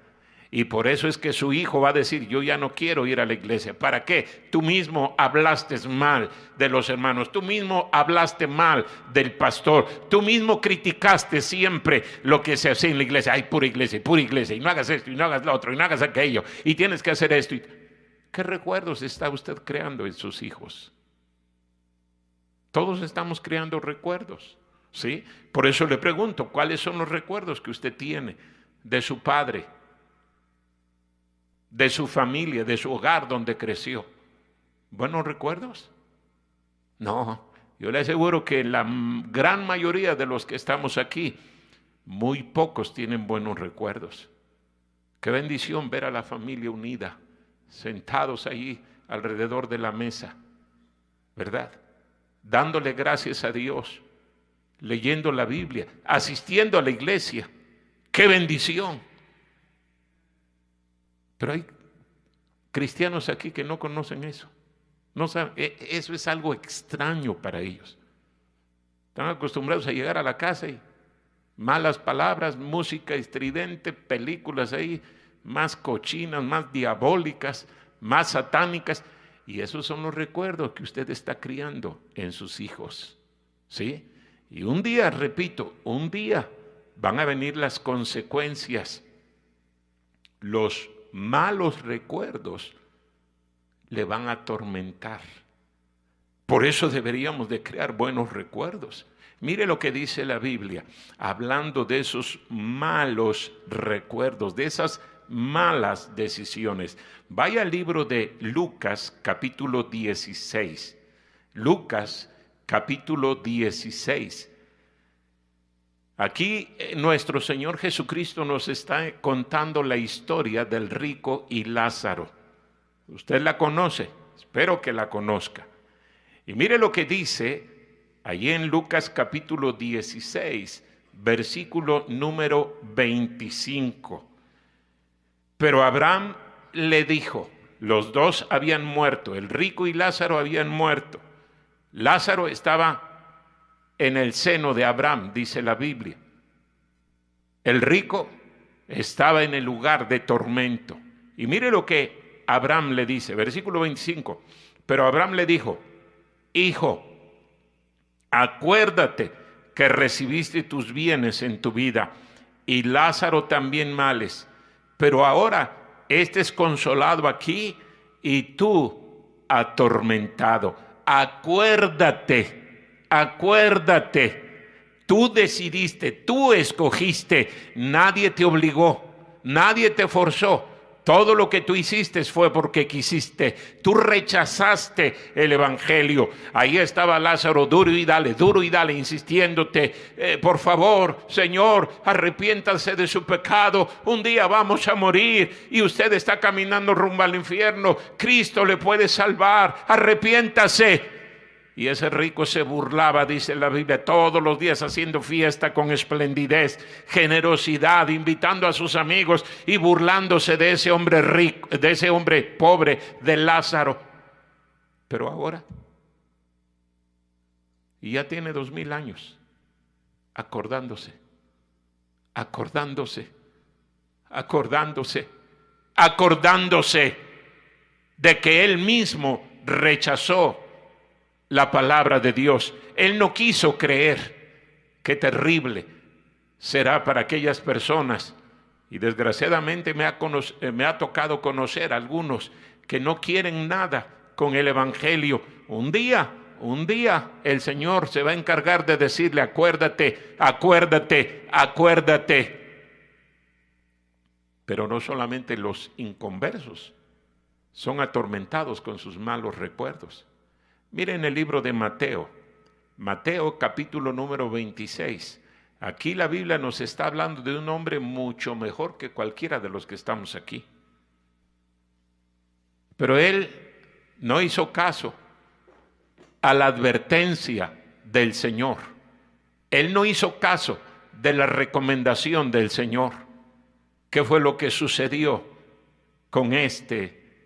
Y por eso es que su hijo va a decir: yo ya no quiero ir a la iglesia. ¿Para qué? Tú mismo hablaste mal de los hermanos, tú mismo hablaste mal del pastor, tú mismo criticaste siempre lo que se hace en la iglesia. Ay, pura iglesia, y no hagas esto, y no hagas lo otro, y no hagas aquello, y tienes que hacer esto. ¿Qué recuerdos está usted creando en sus hijos? Todos estamos creando recuerdos, ¿sí? Por eso le pregunto, ¿cuáles son los recuerdos que usted tiene de su padre, de su familia, de su hogar donde creció? ¿Buenos recuerdos? No, yo le aseguro que la gran mayoría de los que estamos aquí, muy pocos tienen buenos recuerdos. Qué bendición ver a la familia unida, sentados ahí alrededor de la mesa, ¿verdad? Dándole gracias a Dios, leyendo la Biblia, asistiendo a la iglesia. ¡Qué bendición! Pero hay cristianos aquí que no conocen eso. No saben, eso es algo extraño para ellos. Están acostumbrados a llegar a la casa y malas palabras, música estridente, películas ahí más cochinas, más diabólicas, más satánicas. Y esos son los recuerdos que usted está criando en sus hijos, ¿sí? Y un día, repito, un día van a venir las consecuencias. Los malos recuerdos le van a atormentar. Por eso deberíamos de crear buenos recuerdos. Mire lo que dice la Biblia, hablando de esos malos recuerdos, de esas malas decisiones. Vaya al libro de Lucas, capítulo 16. Lucas, capítulo 16. Aquí nuestro Señor Jesucristo nos está contando la historia del rico y Lázaro. Usted la conoce, espero que la conozca. Y mire lo que dice allí en Lucas capítulo 16, versículo número 25. Pero Abraham le dijo, los dos habían muerto, el rico y Lázaro habían muerto. Lázaro estaba en el seno de Abraham, dice la Biblia. El rico estaba en el lugar de tormento. Y mire lo que Abraham le dice, versículo 25. Pero Abraham le dijo, hijo, acuérdate que recibiste tus bienes en tu vida y Lázaro también males. Pero ahora este es consolado aquí y tú atormentado. Acuérdate, tú decidiste, tú escogiste, nadie te obligó, nadie te forzó. Todo lo que tú hiciste fue porque quisiste. Tú rechazaste el evangelio. Ahí estaba Lázaro, duro y dale, insistiéndote. Por favor, Señor, arrepiéntase de su pecado. Un día vamos a morir y usted está caminando rumbo al infierno. Cristo le puede salvar. Arrepiéntase. Y ese rico se burlaba, dice la Biblia, todos los días haciendo fiesta con esplendidez, generosidad, invitando a sus amigos y burlándose de ese hombre rico, de ese hombre pobre, de Lázaro. Pero ahora, y ya tiene 2000 años, acordándose de que él mismo rechazó la palabra de Dios. Él no quiso creer. Qué terrible será para aquellas personas, y desgraciadamente me ha tocado conocer a algunos que no quieren nada con el evangelio. Un día el Señor se va a encargar de decirle: acuérdate. Pero no solamente los inconversos son atormentados con sus malos recuerdos. Miren el libro de Mateo capítulo número 26. Aquí la Biblia nos está hablando de un hombre mucho mejor que cualquiera de los que estamos aquí. Pero él no hizo caso a la advertencia del Señor. Él no hizo caso de la recomendación del Señor. ¿Qué fue lo que sucedió con este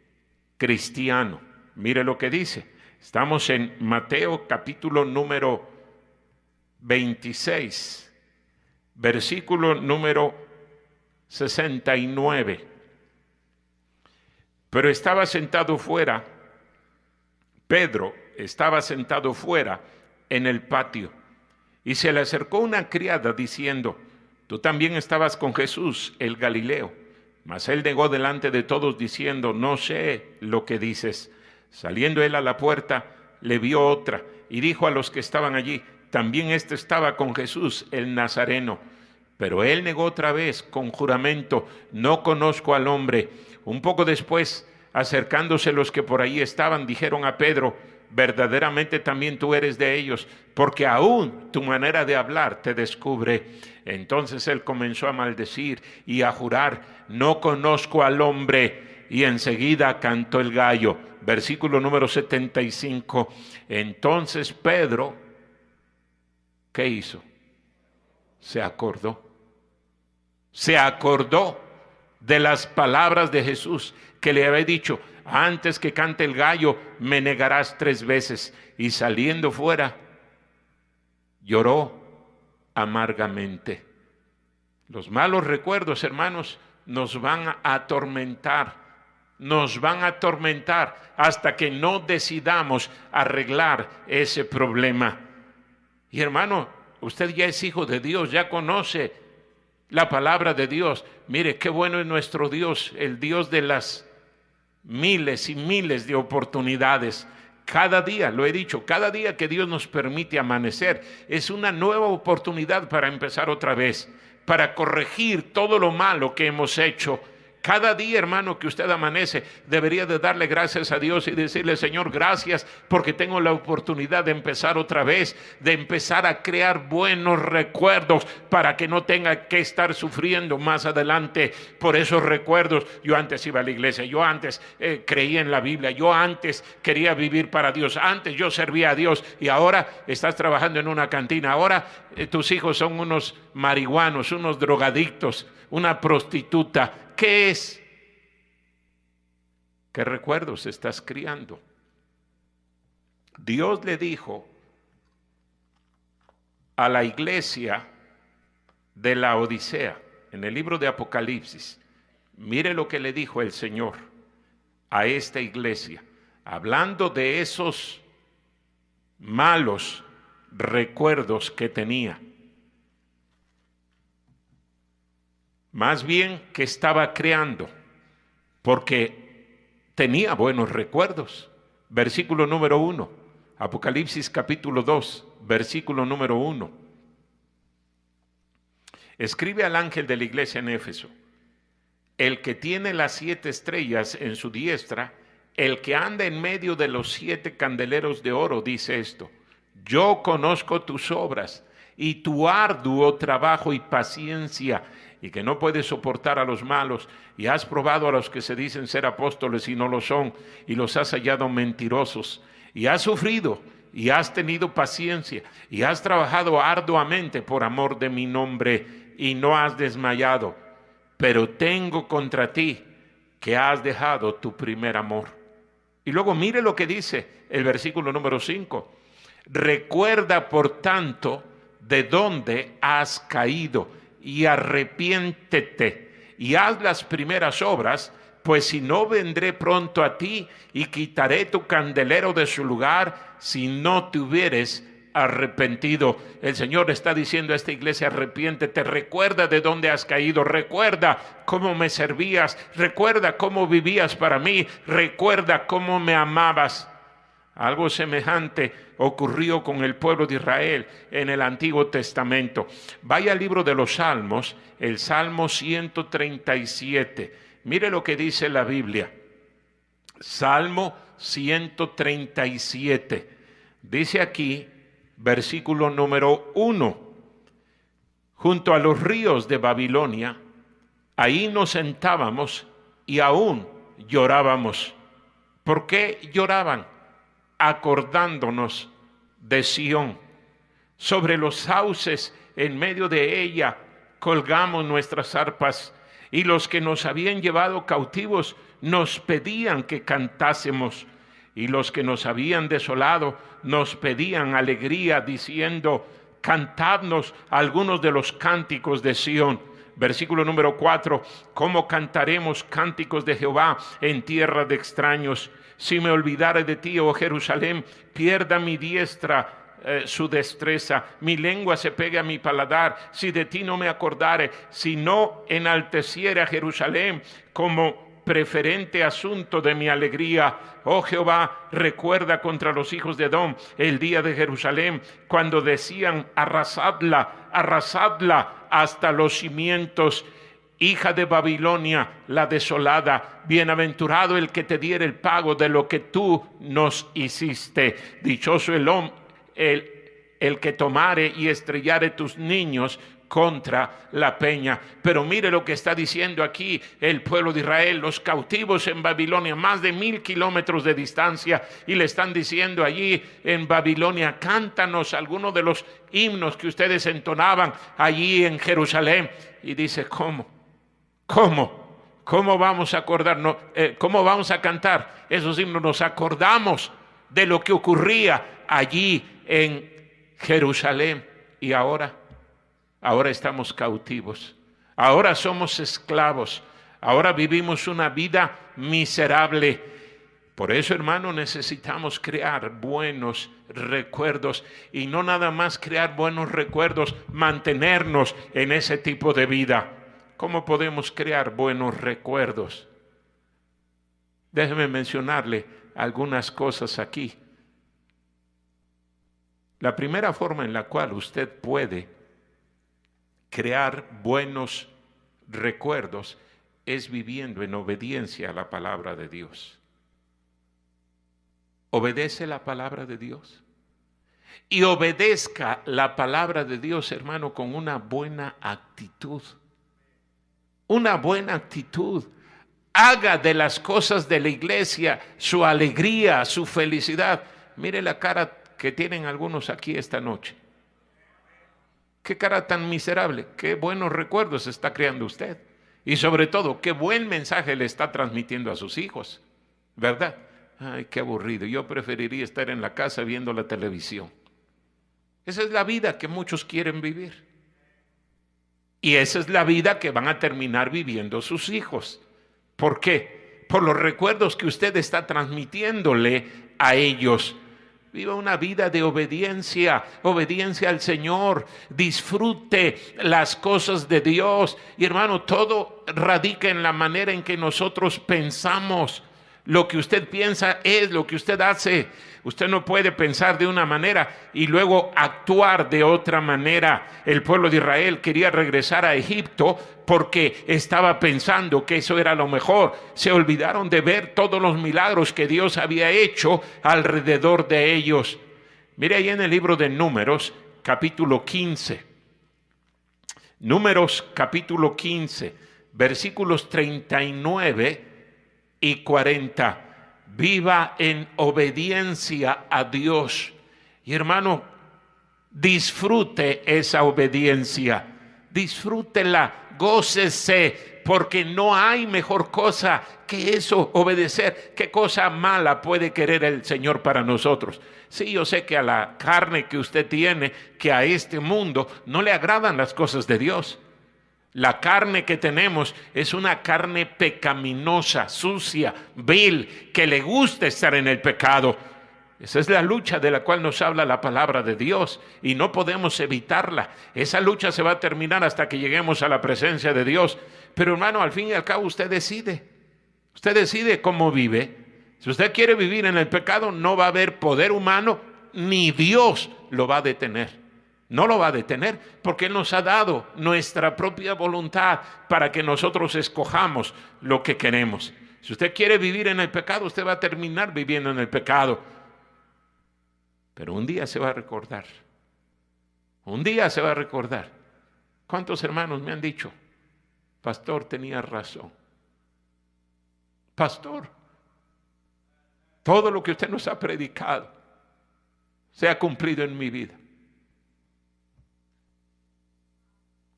cristiano? Mire lo que dice. Estamos en Mateo capítulo número 26, versículo número 69. Pero estaba sentado fuera, Pedro estaba sentado fuera en el patio, y se le acercó una criada diciendo: tú también estabas con Jesús el Galileo. Mas él negó delante de todos diciendo: no sé lo que dices. Saliendo él a la puerta, le vio otra y dijo a los que estaban allí: también éste estaba con Jesús el Nazareno. Pero él negó otra vez con juramento: no conozco al hombre. Un poco después, acercándose los que por ahí estaban, dijeron a Pedro: verdaderamente también tú eres de ellos, porque aún tu manera de hablar te descubre. Entonces él comenzó a maldecir y a jurar: no conozco al hombre. Y enseguida cantó el gallo. Versículo número 75. Entonces Pedro, ¿qué hizo? Se acordó de las palabras de Jesús, que le había dicho: antes que cante el gallo me negarás 3 veces. Y saliendo fuera, lloró amargamente. Los malos recuerdos, hermanos, nos van a atormentar hasta que no decidamos arreglar ese problema. Y hermano, usted ya es hijo de Dios, ya conoce la palabra de Dios. Mire qué bueno es nuestro Dios, el Dios de las miles y miles de oportunidades. Cada día, lo he dicho, cada día que Dios nos permite amanecer es una nueva oportunidad para empezar otra vez, para corregir todo lo malo que hemos hecho. Cada día, hermano, que usted amanece, debería de darle gracias a Dios y decirle: Señor, gracias porque tengo la oportunidad de empezar otra vez, de empezar a crear buenos recuerdos para que no tenga que estar sufriendo más adelante por esos recuerdos. Yo antes iba a la iglesia, yo antes creía en la Biblia, yo antes quería vivir para Dios, antes yo servía a Dios, y ahora estás trabajando en una cantina, ahora tus hijos son unos marihuanos, unos drogadictos, una prostituta. ¿Qué es? ¿Qué recuerdos estás criando? Dios le dijo a la iglesia de la Odisea, en el libro de Apocalipsis, mire lo que le dijo el Señor a esta iglesia, hablando de esos malos recuerdos que tenía. Más bien que estaba creando, porque tenía buenos recuerdos. Versículo número 1, Apocalipsis capítulo 2, versículo número 1. Escribe al ángel de la iglesia en Éfeso: el que tiene las 7 estrellas en su diestra, el que anda en medio de los 7 candeleros de oro, dice esto: yo conozco tus obras y tu arduo trabajo y paciencia, y que no puedes soportar a los malos, y has probado a los que se dicen ser apóstoles y no lo son, y los has hallado mentirosos, y has sufrido y has tenido paciencia y has trabajado arduamente por amor de mi nombre y no has desmayado. Pero tengo contra ti que has dejado tu primer amor. Y luego mire lo que dice el versículo número 5. Recuerda, por tanto, de dónde has caído y arrepiéntete y haz las primeras obras, pues si no, vendré pronto a ti y quitaré tu candelero de su lugar si no te hubieres arrepentido. El Señor está diciendo a esta iglesia: arrepiéntete, recuerda de dónde has caído, recuerda cómo me servías, recuerda cómo vivías para mí, recuerda cómo me amabas. Algo semejante ocurrió con el pueblo de Israel en el Antiguo Testamento. Vaya al libro de los Salmos, el Salmo 137. Mire lo que dice la Biblia. Salmo 137. Dice aquí, versículo número 1. Junto a los ríos de Babilonia, ahí nos sentábamos y aún llorábamos. ¿Por qué lloraban? Acordándonos de Sión. Sobre los sauces, en medio de ella, colgamos nuestras arpas, y los que nos habían llevado cautivos nos pedían que cantásemos, y los que nos habían desolado nos pedían alegría, diciendo: cantadnos algunos de los cánticos de Sión. Versículo número 4. ¿Cómo cantaremos cánticos de Jehová en tierra de extraños? Si me olvidare de ti, oh Jerusalén, pierda mi diestra su destreza, mi lengua se pegue a mi paladar, si de ti no me acordare, si no enalteciere a Jerusalén como preferente asunto de mi alegría. Oh Jehová, recuerda contra los hijos de Edom el día de Jerusalén, cuando decían: arrasadla, arrasadla hasta los cimientos. Hija de Babilonia, la desolada, bienaventurado el que te diere el pago de lo que tú nos hiciste. Dichoso el que tomare y estrellare tus niños contra la peña. Pero mire lo que está diciendo aquí el pueblo de Israel, los cautivos en Babilonia, más de 1000 kilómetros de distancia, y le están diciendo allí en Babilonia: cántanos alguno de los himnos que ustedes entonaban allí en Jerusalén. Y dice: ¿cómo vamos a acordarnos? ¿Cómo vamos a cantar esos himnos? Nos acordamos de lo que ocurría allí en Jerusalén. Y ahora estamos cautivos, ahora somos esclavos, ahora vivimos una vida miserable. Por eso, hermano, necesitamos crear buenos recuerdos, y no nada más crear buenos recuerdos, mantenernos en ese tipo de vida. ¿Cómo podemos crear buenos recuerdos? Déjeme mencionarle algunas cosas aquí. La primera forma en la cual usted puede crear buenos recuerdos es viviendo en obediencia a la palabra de Dios. Obedece la palabra de Dios. Y obedezca la palabra de Dios, hermano, con una buena actitud. Una buena actitud. Haga de las cosas de la iglesia su alegría, su felicidad. Mire la cara que tienen algunos aquí esta noche. Qué cara tan miserable. Qué buenos recuerdos está creando usted. Y sobre todo, qué buen mensaje le está transmitiendo a sus hijos, ¿verdad? Ay, qué aburrido. Yo preferiría estar en la casa viendo la televisión. Esa es la vida que muchos quieren vivir. Y esa es la vida que van a terminar viviendo sus hijos. ¿Por qué? Por los recuerdos que usted está transmitiéndole a ellos. Viva una vida de obediencia, obediencia al Señor. Disfrute las cosas de Dios. Y hermano, todo radica en la manera en que nosotros pensamos. Lo que usted piensa es lo que usted hace. Usted no puede pensar de una manera y luego actuar de otra manera. El pueblo de Israel quería regresar a Egipto porque estaba pensando que eso era lo mejor. Se olvidaron de ver todos los milagros que Dios había hecho alrededor de ellos. Mire ahí en el libro de Números, capítulo 15. Números, capítulo 15, versículos 39 y 40. Viva en obediencia a Dios Y hermano, disfrute esa obediencia, disfrútela, gócese, porque no hay mejor cosa que eso, obedecer. ¿Qué cosa mala puede querer el Señor para nosotros? Sí, yo sé que a la carne que usted tiene, que a este mundo, no le agradan las cosas de Dios. La carne que tenemos es una carne pecaminosa, sucia, vil, que le gusta estar en el pecado. Esa es la lucha de la cual nos habla la palabra de Dios y no podemos evitarla. Esa lucha se va a terminar hasta que lleguemos a la presencia de Dios. Pero hermano, al fin y al cabo usted decide. Usted decide cómo vive. Si usted quiere vivir en el pecado, no va a haber poder humano, ni Dios lo va a detener. No lo va a detener, porque Él nos ha dado nuestra propia voluntad para que nosotros escojamos lo que queremos. Si usted quiere vivir en el pecado, usted va a terminar viviendo en el pecado. Pero un día se va a recordar. Un día se va a recordar. ¿Cuántos hermanos me han dicho? Pastor, tenía razón. Pastor, todo lo que usted nos ha predicado se ha cumplido en mi vida.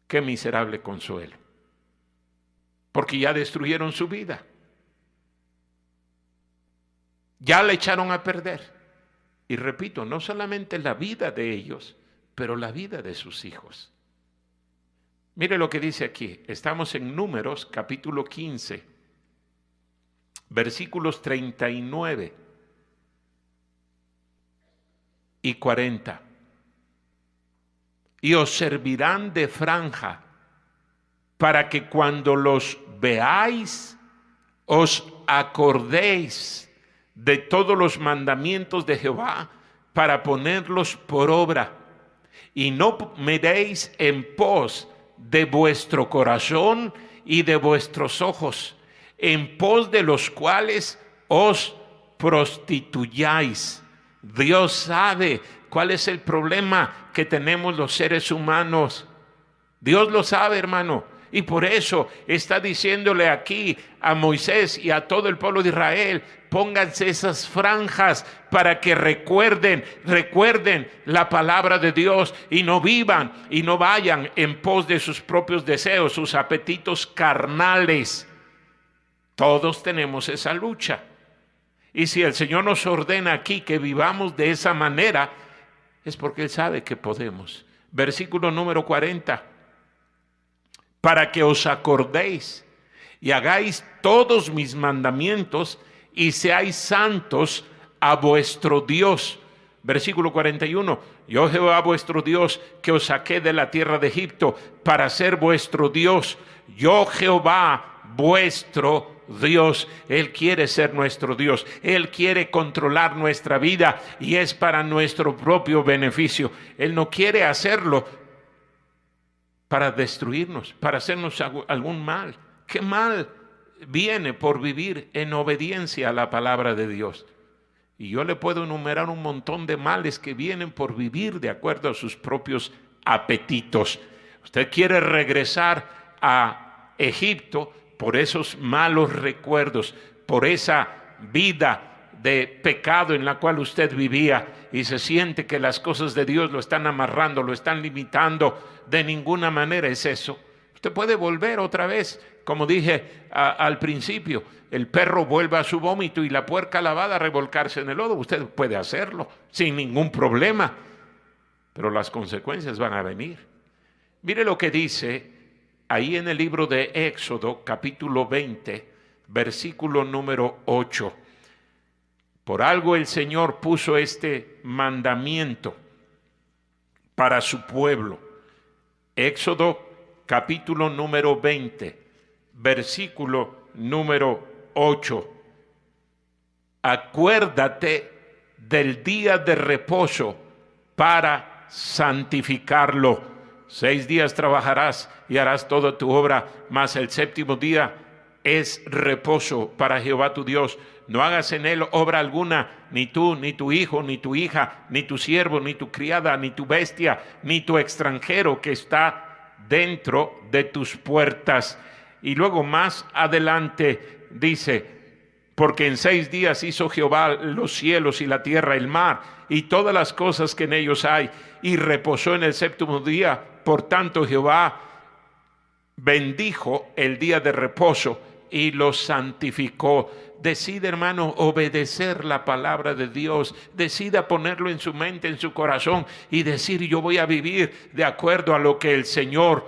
Qué miserable consuelo. Porque ya destruyeron su vida. Ya la echaron a perder. Y repito, no solamente la vida de ellos, pero la vida de sus hijos. Mire lo que dice aquí. Estamos en Números, capítulo 15, versículos 39 y 40. Y os servirán de franja, para que cuando los veáis, os acordéis de todos los mandamientos de Jehová, para ponerlos por obra, y no miréis en pos de vuestro corazón y de vuestros ojos, en pos de los cuales os prostituyáis. Dios sabe cuál es el problema que tenemos los seres humanos. Dios lo sabe, hermano. Y por eso está diciéndole aquí a Moisés y a todo el pueblo de Israel: pónganse esas franjas para que recuerden la palabra de Dios y no vivan y no vayan en pos de sus propios deseos, sus apetitos carnales. Todos tenemos esa lucha. Y si el Señor nos ordena aquí que vivamos de esa manera, es porque Él sabe que podemos. Versículo número 40. Para que os acordéis y hagáis todos mis mandamientos y seáis santos a vuestro Dios. Versículo 41. Yo, Jehová vuestro Dios, que os saqué de la tierra de Egipto para ser vuestro Dios. Yo, Jehová vuestro Dios. Él quiere ser nuestro Dios. Él quiere controlar nuestra vida y es para nuestro propio beneficio. Él no quiere hacerlo para destruirnos, para hacernos algún mal. ¿Qué mal viene por vivir en obediencia a la palabra de Dios? Y yo le puedo enumerar un montón de males que vienen por vivir de acuerdo a sus propios apetitos. Usted quiere regresar a Egipto por esos malos recuerdos, por esa vida de pecado en la cual usted vivía y se siente que las cosas de Dios lo están amarrando, lo están limitando. De ninguna manera es eso. Usted puede volver otra vez, como dije al principio, el perro vuelve a su vómito y la puerca lavada a revolcarse en el lodo. Usted puede hacerlo sin ningún problema, pero las consecuencias van a venir. Mire lo que dice ahí en el libro de Éxodo, capítulo 20, versículo número 8. Por algo el Señor puso este mandamiento para su pueblo. Éxodo capítulo número 20, versículo número 8. Acuérdate del día de reposo para santificarlo. 6 días trabajarás y harás toda tu obra, mas el séptimo día es reposo para Jehová tu Dios. No hagas en él obra alguna, ni tú, ni tu hijo, ni tu hija, ni tu siervo, ni tu criada, ni tu bestia, ni tu extranjero que está dentro de tus puertas. Y luego más adelante dice: Porque en 6 días hizo Jehová los cielos y la tierra, el mar y todas las cosas que en ellos hay, y reposó en el 7º día. Por tanto Jehová bendijo el día de reposo y lo santificó. Decida, hermano, obedecer la palabra de Dios. Decida ponerlo en su mente, en su corazón, y decir: yo voy a vivir de acuerdo a lo que el Señor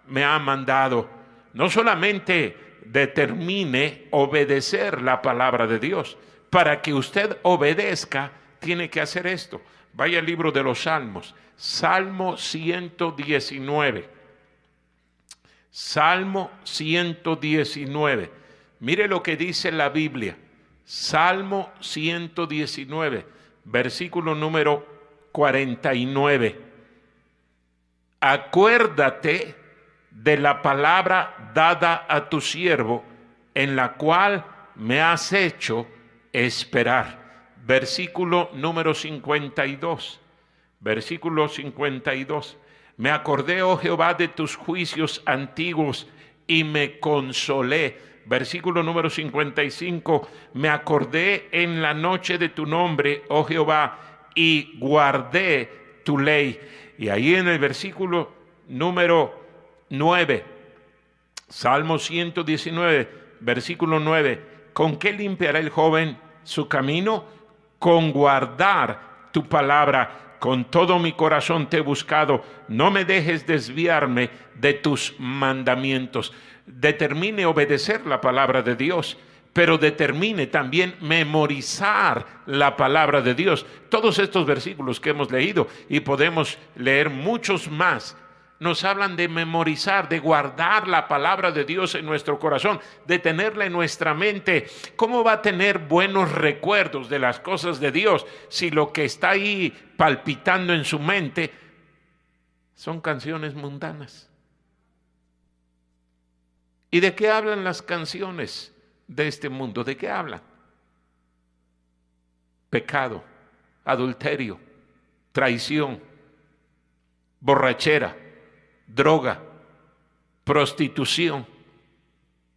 me ha mandado. No solamente determine obedecer la palabra de Dios. Para que usted obedezca, tiene que hacer esto. Vaya al libro de los Salmos, Salmo 119. Salmo 119. Mire lo que dice la Biblia. Salmo 119, versículo número 49. Acuérdate de la palabra dada a tu siervo, en la cual me has hecho esperar. Versículo número 52. Versículo 52. Me acordé, oh Jehová, de tus juicios antiguos y me consolé. Versículo número 55. Me acordé en la noche de tu nombre, oh Jehová, y guardé tu ley. Y ahí en el versículo número 9, Salmo 119, versículo 9. ¿Con qué limpiará el joven su camino? Con guardar tu palabra. Con todo mi corazón te he buscado. No me dejes desviarme de tus mandamientos. Determine obedecer la palabra de Dios, pero determine también memorizar la palabra de Dios. Todos estos versículos que hemos leído, y podemos leer muchos más, nos hablan de memorizar, de guardar la palabra de Dios en nuestro corazón, de tenerla en nuestra mente. ¿Cómo va a tener buenos recuerdos de las cosas de Dios si lo que está ahí palpitando en su mente son canciones mundanas? ¿Y de qué hablan las canciones de este mundo? ¿De qué hablan? Pecado, adulterio, traición, borrachera, droga, prostitución.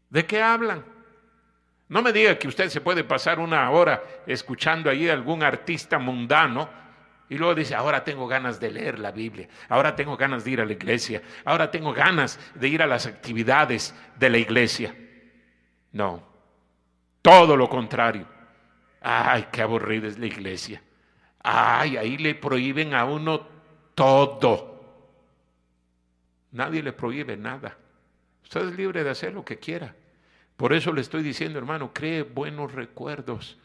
¿De qué hablan? No me diga que usted se puede pasar una hora escuchando ahí a algún artista mundano y luego dice: ahora tengo ganas de leer la Biblia, ahora tengo ganas de ir a la iglesia, ahora tengo ganas de ir a las actividades de la iglesia. No, todo lo contrario. Ay, qué aburrida es la iglesia. Ay, ahí le prohíben a uno todo. Nadie le prohíbe nada. Usted es libre de hacer lo que quiera. Por eso le estoy diciendo, hermano, cree buenos recuerdos.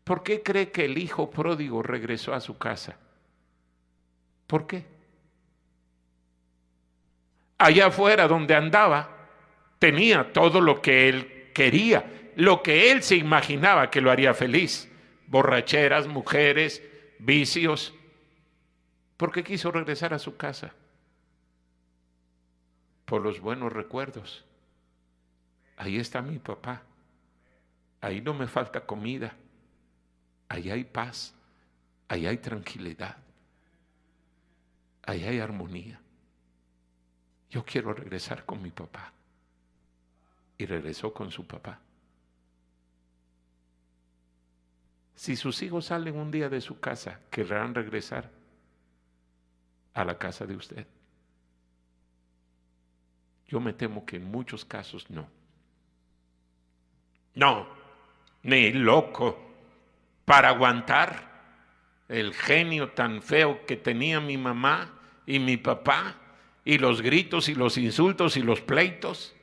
¿Por qué cree que el hijo pródigo regresó a su casa? ¿Por qué? Allá afuera donde andaba, tenía todo lo que él quería, lo que él se imaginaba que lo haría feliz. Borracheras, mujeres, vicios. ¿Por qué quiso regresar a su casa? Por los buenos recuerdos. Ahí está mi papá. Ahí no me falta comida. Ahí hay paz. Ahí hay tranquilidad. Ahí hay armonía. Yo quiero regresar con mi papá. Y regresó con su papá. Si sus hijos salen un día de su casa, ¿querrán regresar a la casa de usted? Yo me temo que en muchos casos no. No, ni loco. Para aguantar el genio tan feo que tenía mi mamá y mi papá, y los gritos y los insultos y los pleitos.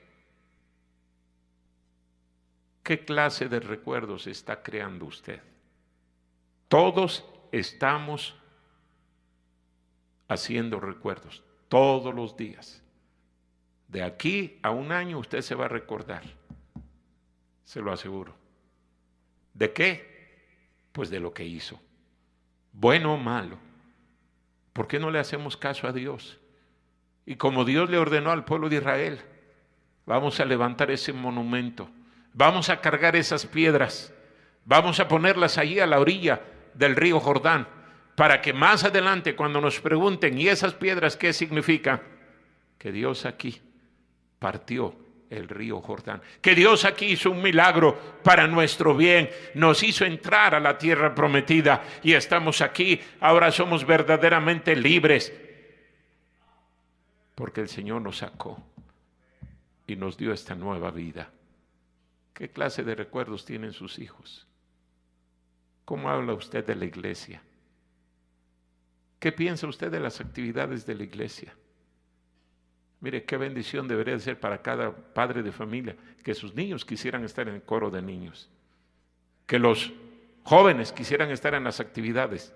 ¿Qué clase de recuerdos está creando usted? Todos estamos haciendo recuerdos, todos los días. De aquí a un año usted se va a recordar, se lo aseguro. ¿De qué? Pues de lo que hizo, bueno o malo. ¿Por qué no le hacemos caso a Dios? Y como Dios le ordenó al pueblo de Israel, vamos a levantar ese monumento, vamos a cargar esas piedras, vamos a ponerlas allí a la orilla del río Jordán, para que más adelante cuando nos pregunten, ¿y esas piedras qué significan? Que Dios aquí partió el río Jordán. Que Dios aquí hizo un milagro para nuestro bien. Nos hizo entrar a la tierra prometida y estamos aquí. Ahora somos verdaderamente libres. Porque el Señor nos sacó y nos dio esta nueva vida. ¿Qué clase de recuerdos tienen sus hijos? ¿Cómo habla usted de la iglesia? ¿Qué piensa usted de las actividades de la iglesia? Mire, qué bendición debería ser para cada padre de familia que sus niños quisieran estar en el coro de niños, que los jóvenes quisieran estar en las actividades.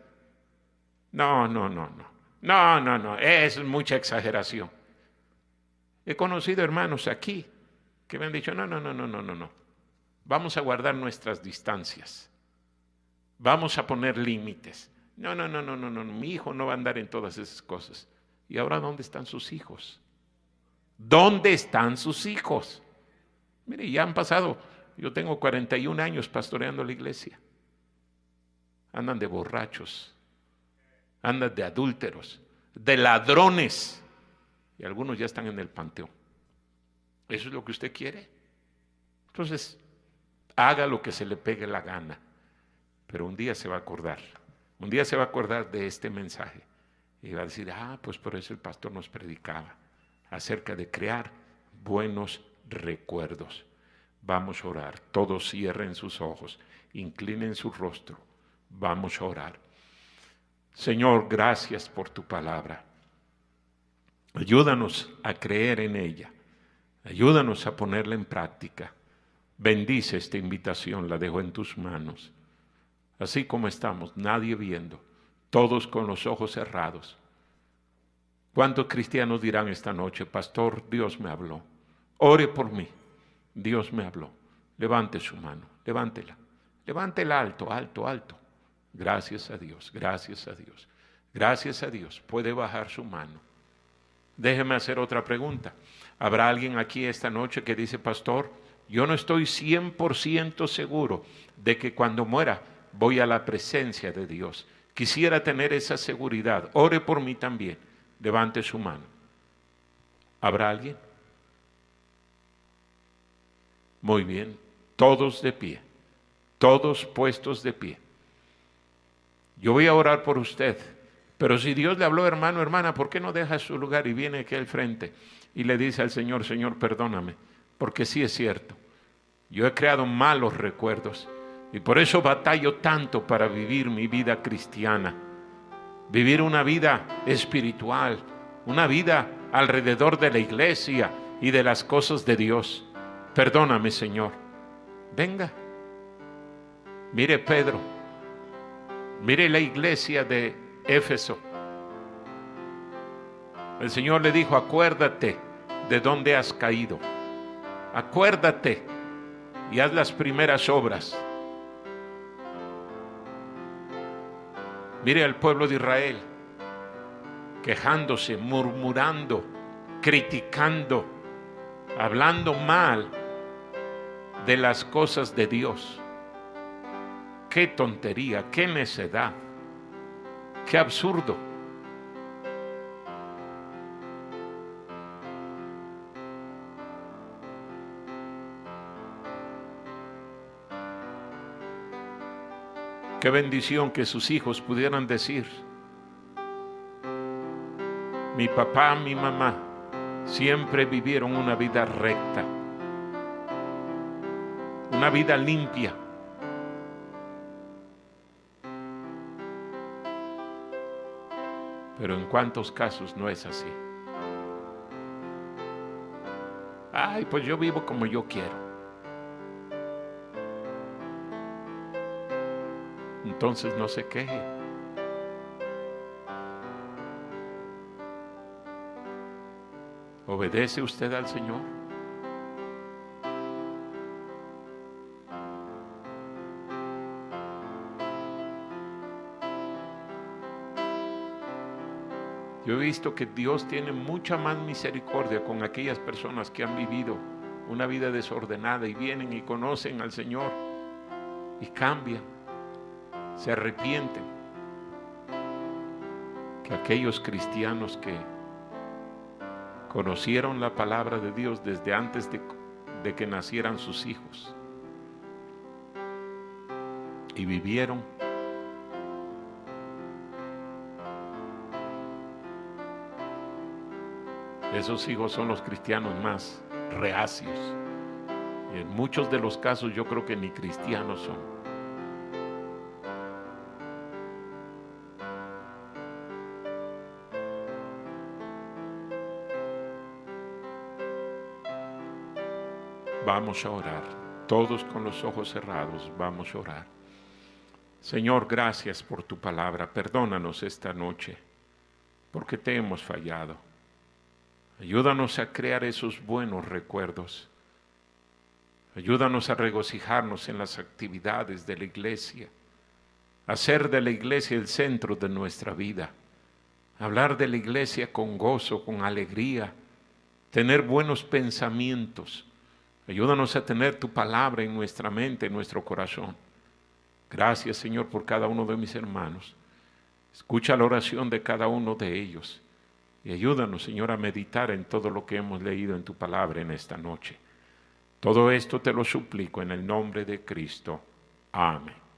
No, es mucha exageración. He conocido hermanos aquí que me han dicho, no. Vamos a guardar nuestras distancias. Vamos a poner límites. No, mi hijo no va a andar en todas esas cosas. ¿Y ahora dónde están sus hijos? ¿Dónde están sus hijos? Mire, ya han pasado, yo tengo 41 años pastoreando la iglesia. Andan de borrachos, andan de adúlteros, de ladrones, y algunos ya están en el panteón. ¿Eso es lo que usted quiere? Entonces, haga lo que se le pegue la gana, pero un día se va a acordar. Un día se va a acordar de este mensaje y va a decir, pues por eso el pastor nos predicaba acerca de crear buenos recuerdos. Vamos a orar. Todos cierren sus ojos, inclinen su rostro. Vamos a orar. Señor, gracias por tu palabra. Ayúdanos a creer en ella. Ayúdanos a ponerla en práctica. Bendice esta invitación, la dejo en tus manos. Así como estamos, nadie viendo, todos con los ojos cerrados. ¿Cuántos cristianos dirán esta noche, pastor, Dios me habló? Ore por mí, Dios me habló. Levante su mano, levántela. Levántela alto, alto, alto. Gracias a Dios, gracias a Dios. Gracias a Dios, puede bajar su mano. Déjeme hacer otra pregunta. ¿Habrá alguien aquí esta noche que dice, pastor, yo no estoy 100% seguro de que cuando muera voy a la presencia de Dios? Quisiera tener esa seguridad. Ore por mí también. Levante su mano. ¿Habrá alguien? Muy bien. Todos de pie. Todos puestos de pie. Yo voy a orar por usted. Pero si Dios le habló, hermano, hermana, ¿por qué no deja su lugar y viene aquí al frente y le dice al Señor, Señor, perdóname? Porque sí es cierto. Yo he creado malos recuerdos. Y por eso batallo tanto para vivir mi vida cristiana. Vivir una vida espiritual. Una vida alrededor de la iglesia y de las cosas de Dios. Perdóname, Señor. Venga. Mire Pedro. Mire la iglesia de Éfeso. El Señor le dijo, acuérdate de dónde has caído. Acuérdate y haz las primeras obras. Mire al pueblo de Israel quejándose, murmurando, criticando, hablando mal de las cosas de Dios. Qué tontería, qué necedad, qué absurdo. Qué bendición que sus hijos pudieran decir, mi papá, mi mamá siempre vivieron una vida recta, una vida limpia. Pero en cuántos casos no es así. Ay, pues yo vivo como yo quiero. Entonces no se queje. ¿Obedece usted al Señor? Yo he visto que Dios tiene mucha más misericordia con aquellas personas que han vivido una vida desordenada y vienen y conocen al Señor y cambian, se arrepienten, que aquellos cristianos conocieron la palabra de Dios desde antes de que nacieran sus hijos y vivieron. Esos hijos son los cristianos más reacios. Y en muchos de los casos yo creo que ni cristianos son. Vamos a orar. Todos con los ojos cerrados, vamos a orar. Señor, gracias por tu palabra. Perdónanos esta noche porque te hemos fallado. Ayúdanos a crear esos buenos recuerdos. Ayúdanos a regocijarnos en las actividades de la iglesia, hacer de la iglesia el centro de nuestra vida, hablar de la iglesia con gozo, con alegría, tener buenos pensamientos. Ayúdanos a tener tu palabra en nuestra mente, en nuestro corazón. Gracias, Señor, por cada uno de mis hermanos. Escucha la oración de cada uno de ellos. Y ayúdanos, Señor, a meditar en todo lo que hemos leído en tu palabra en esta noche. Todo esto te lo suplico en el nombre de Cristo. Amén.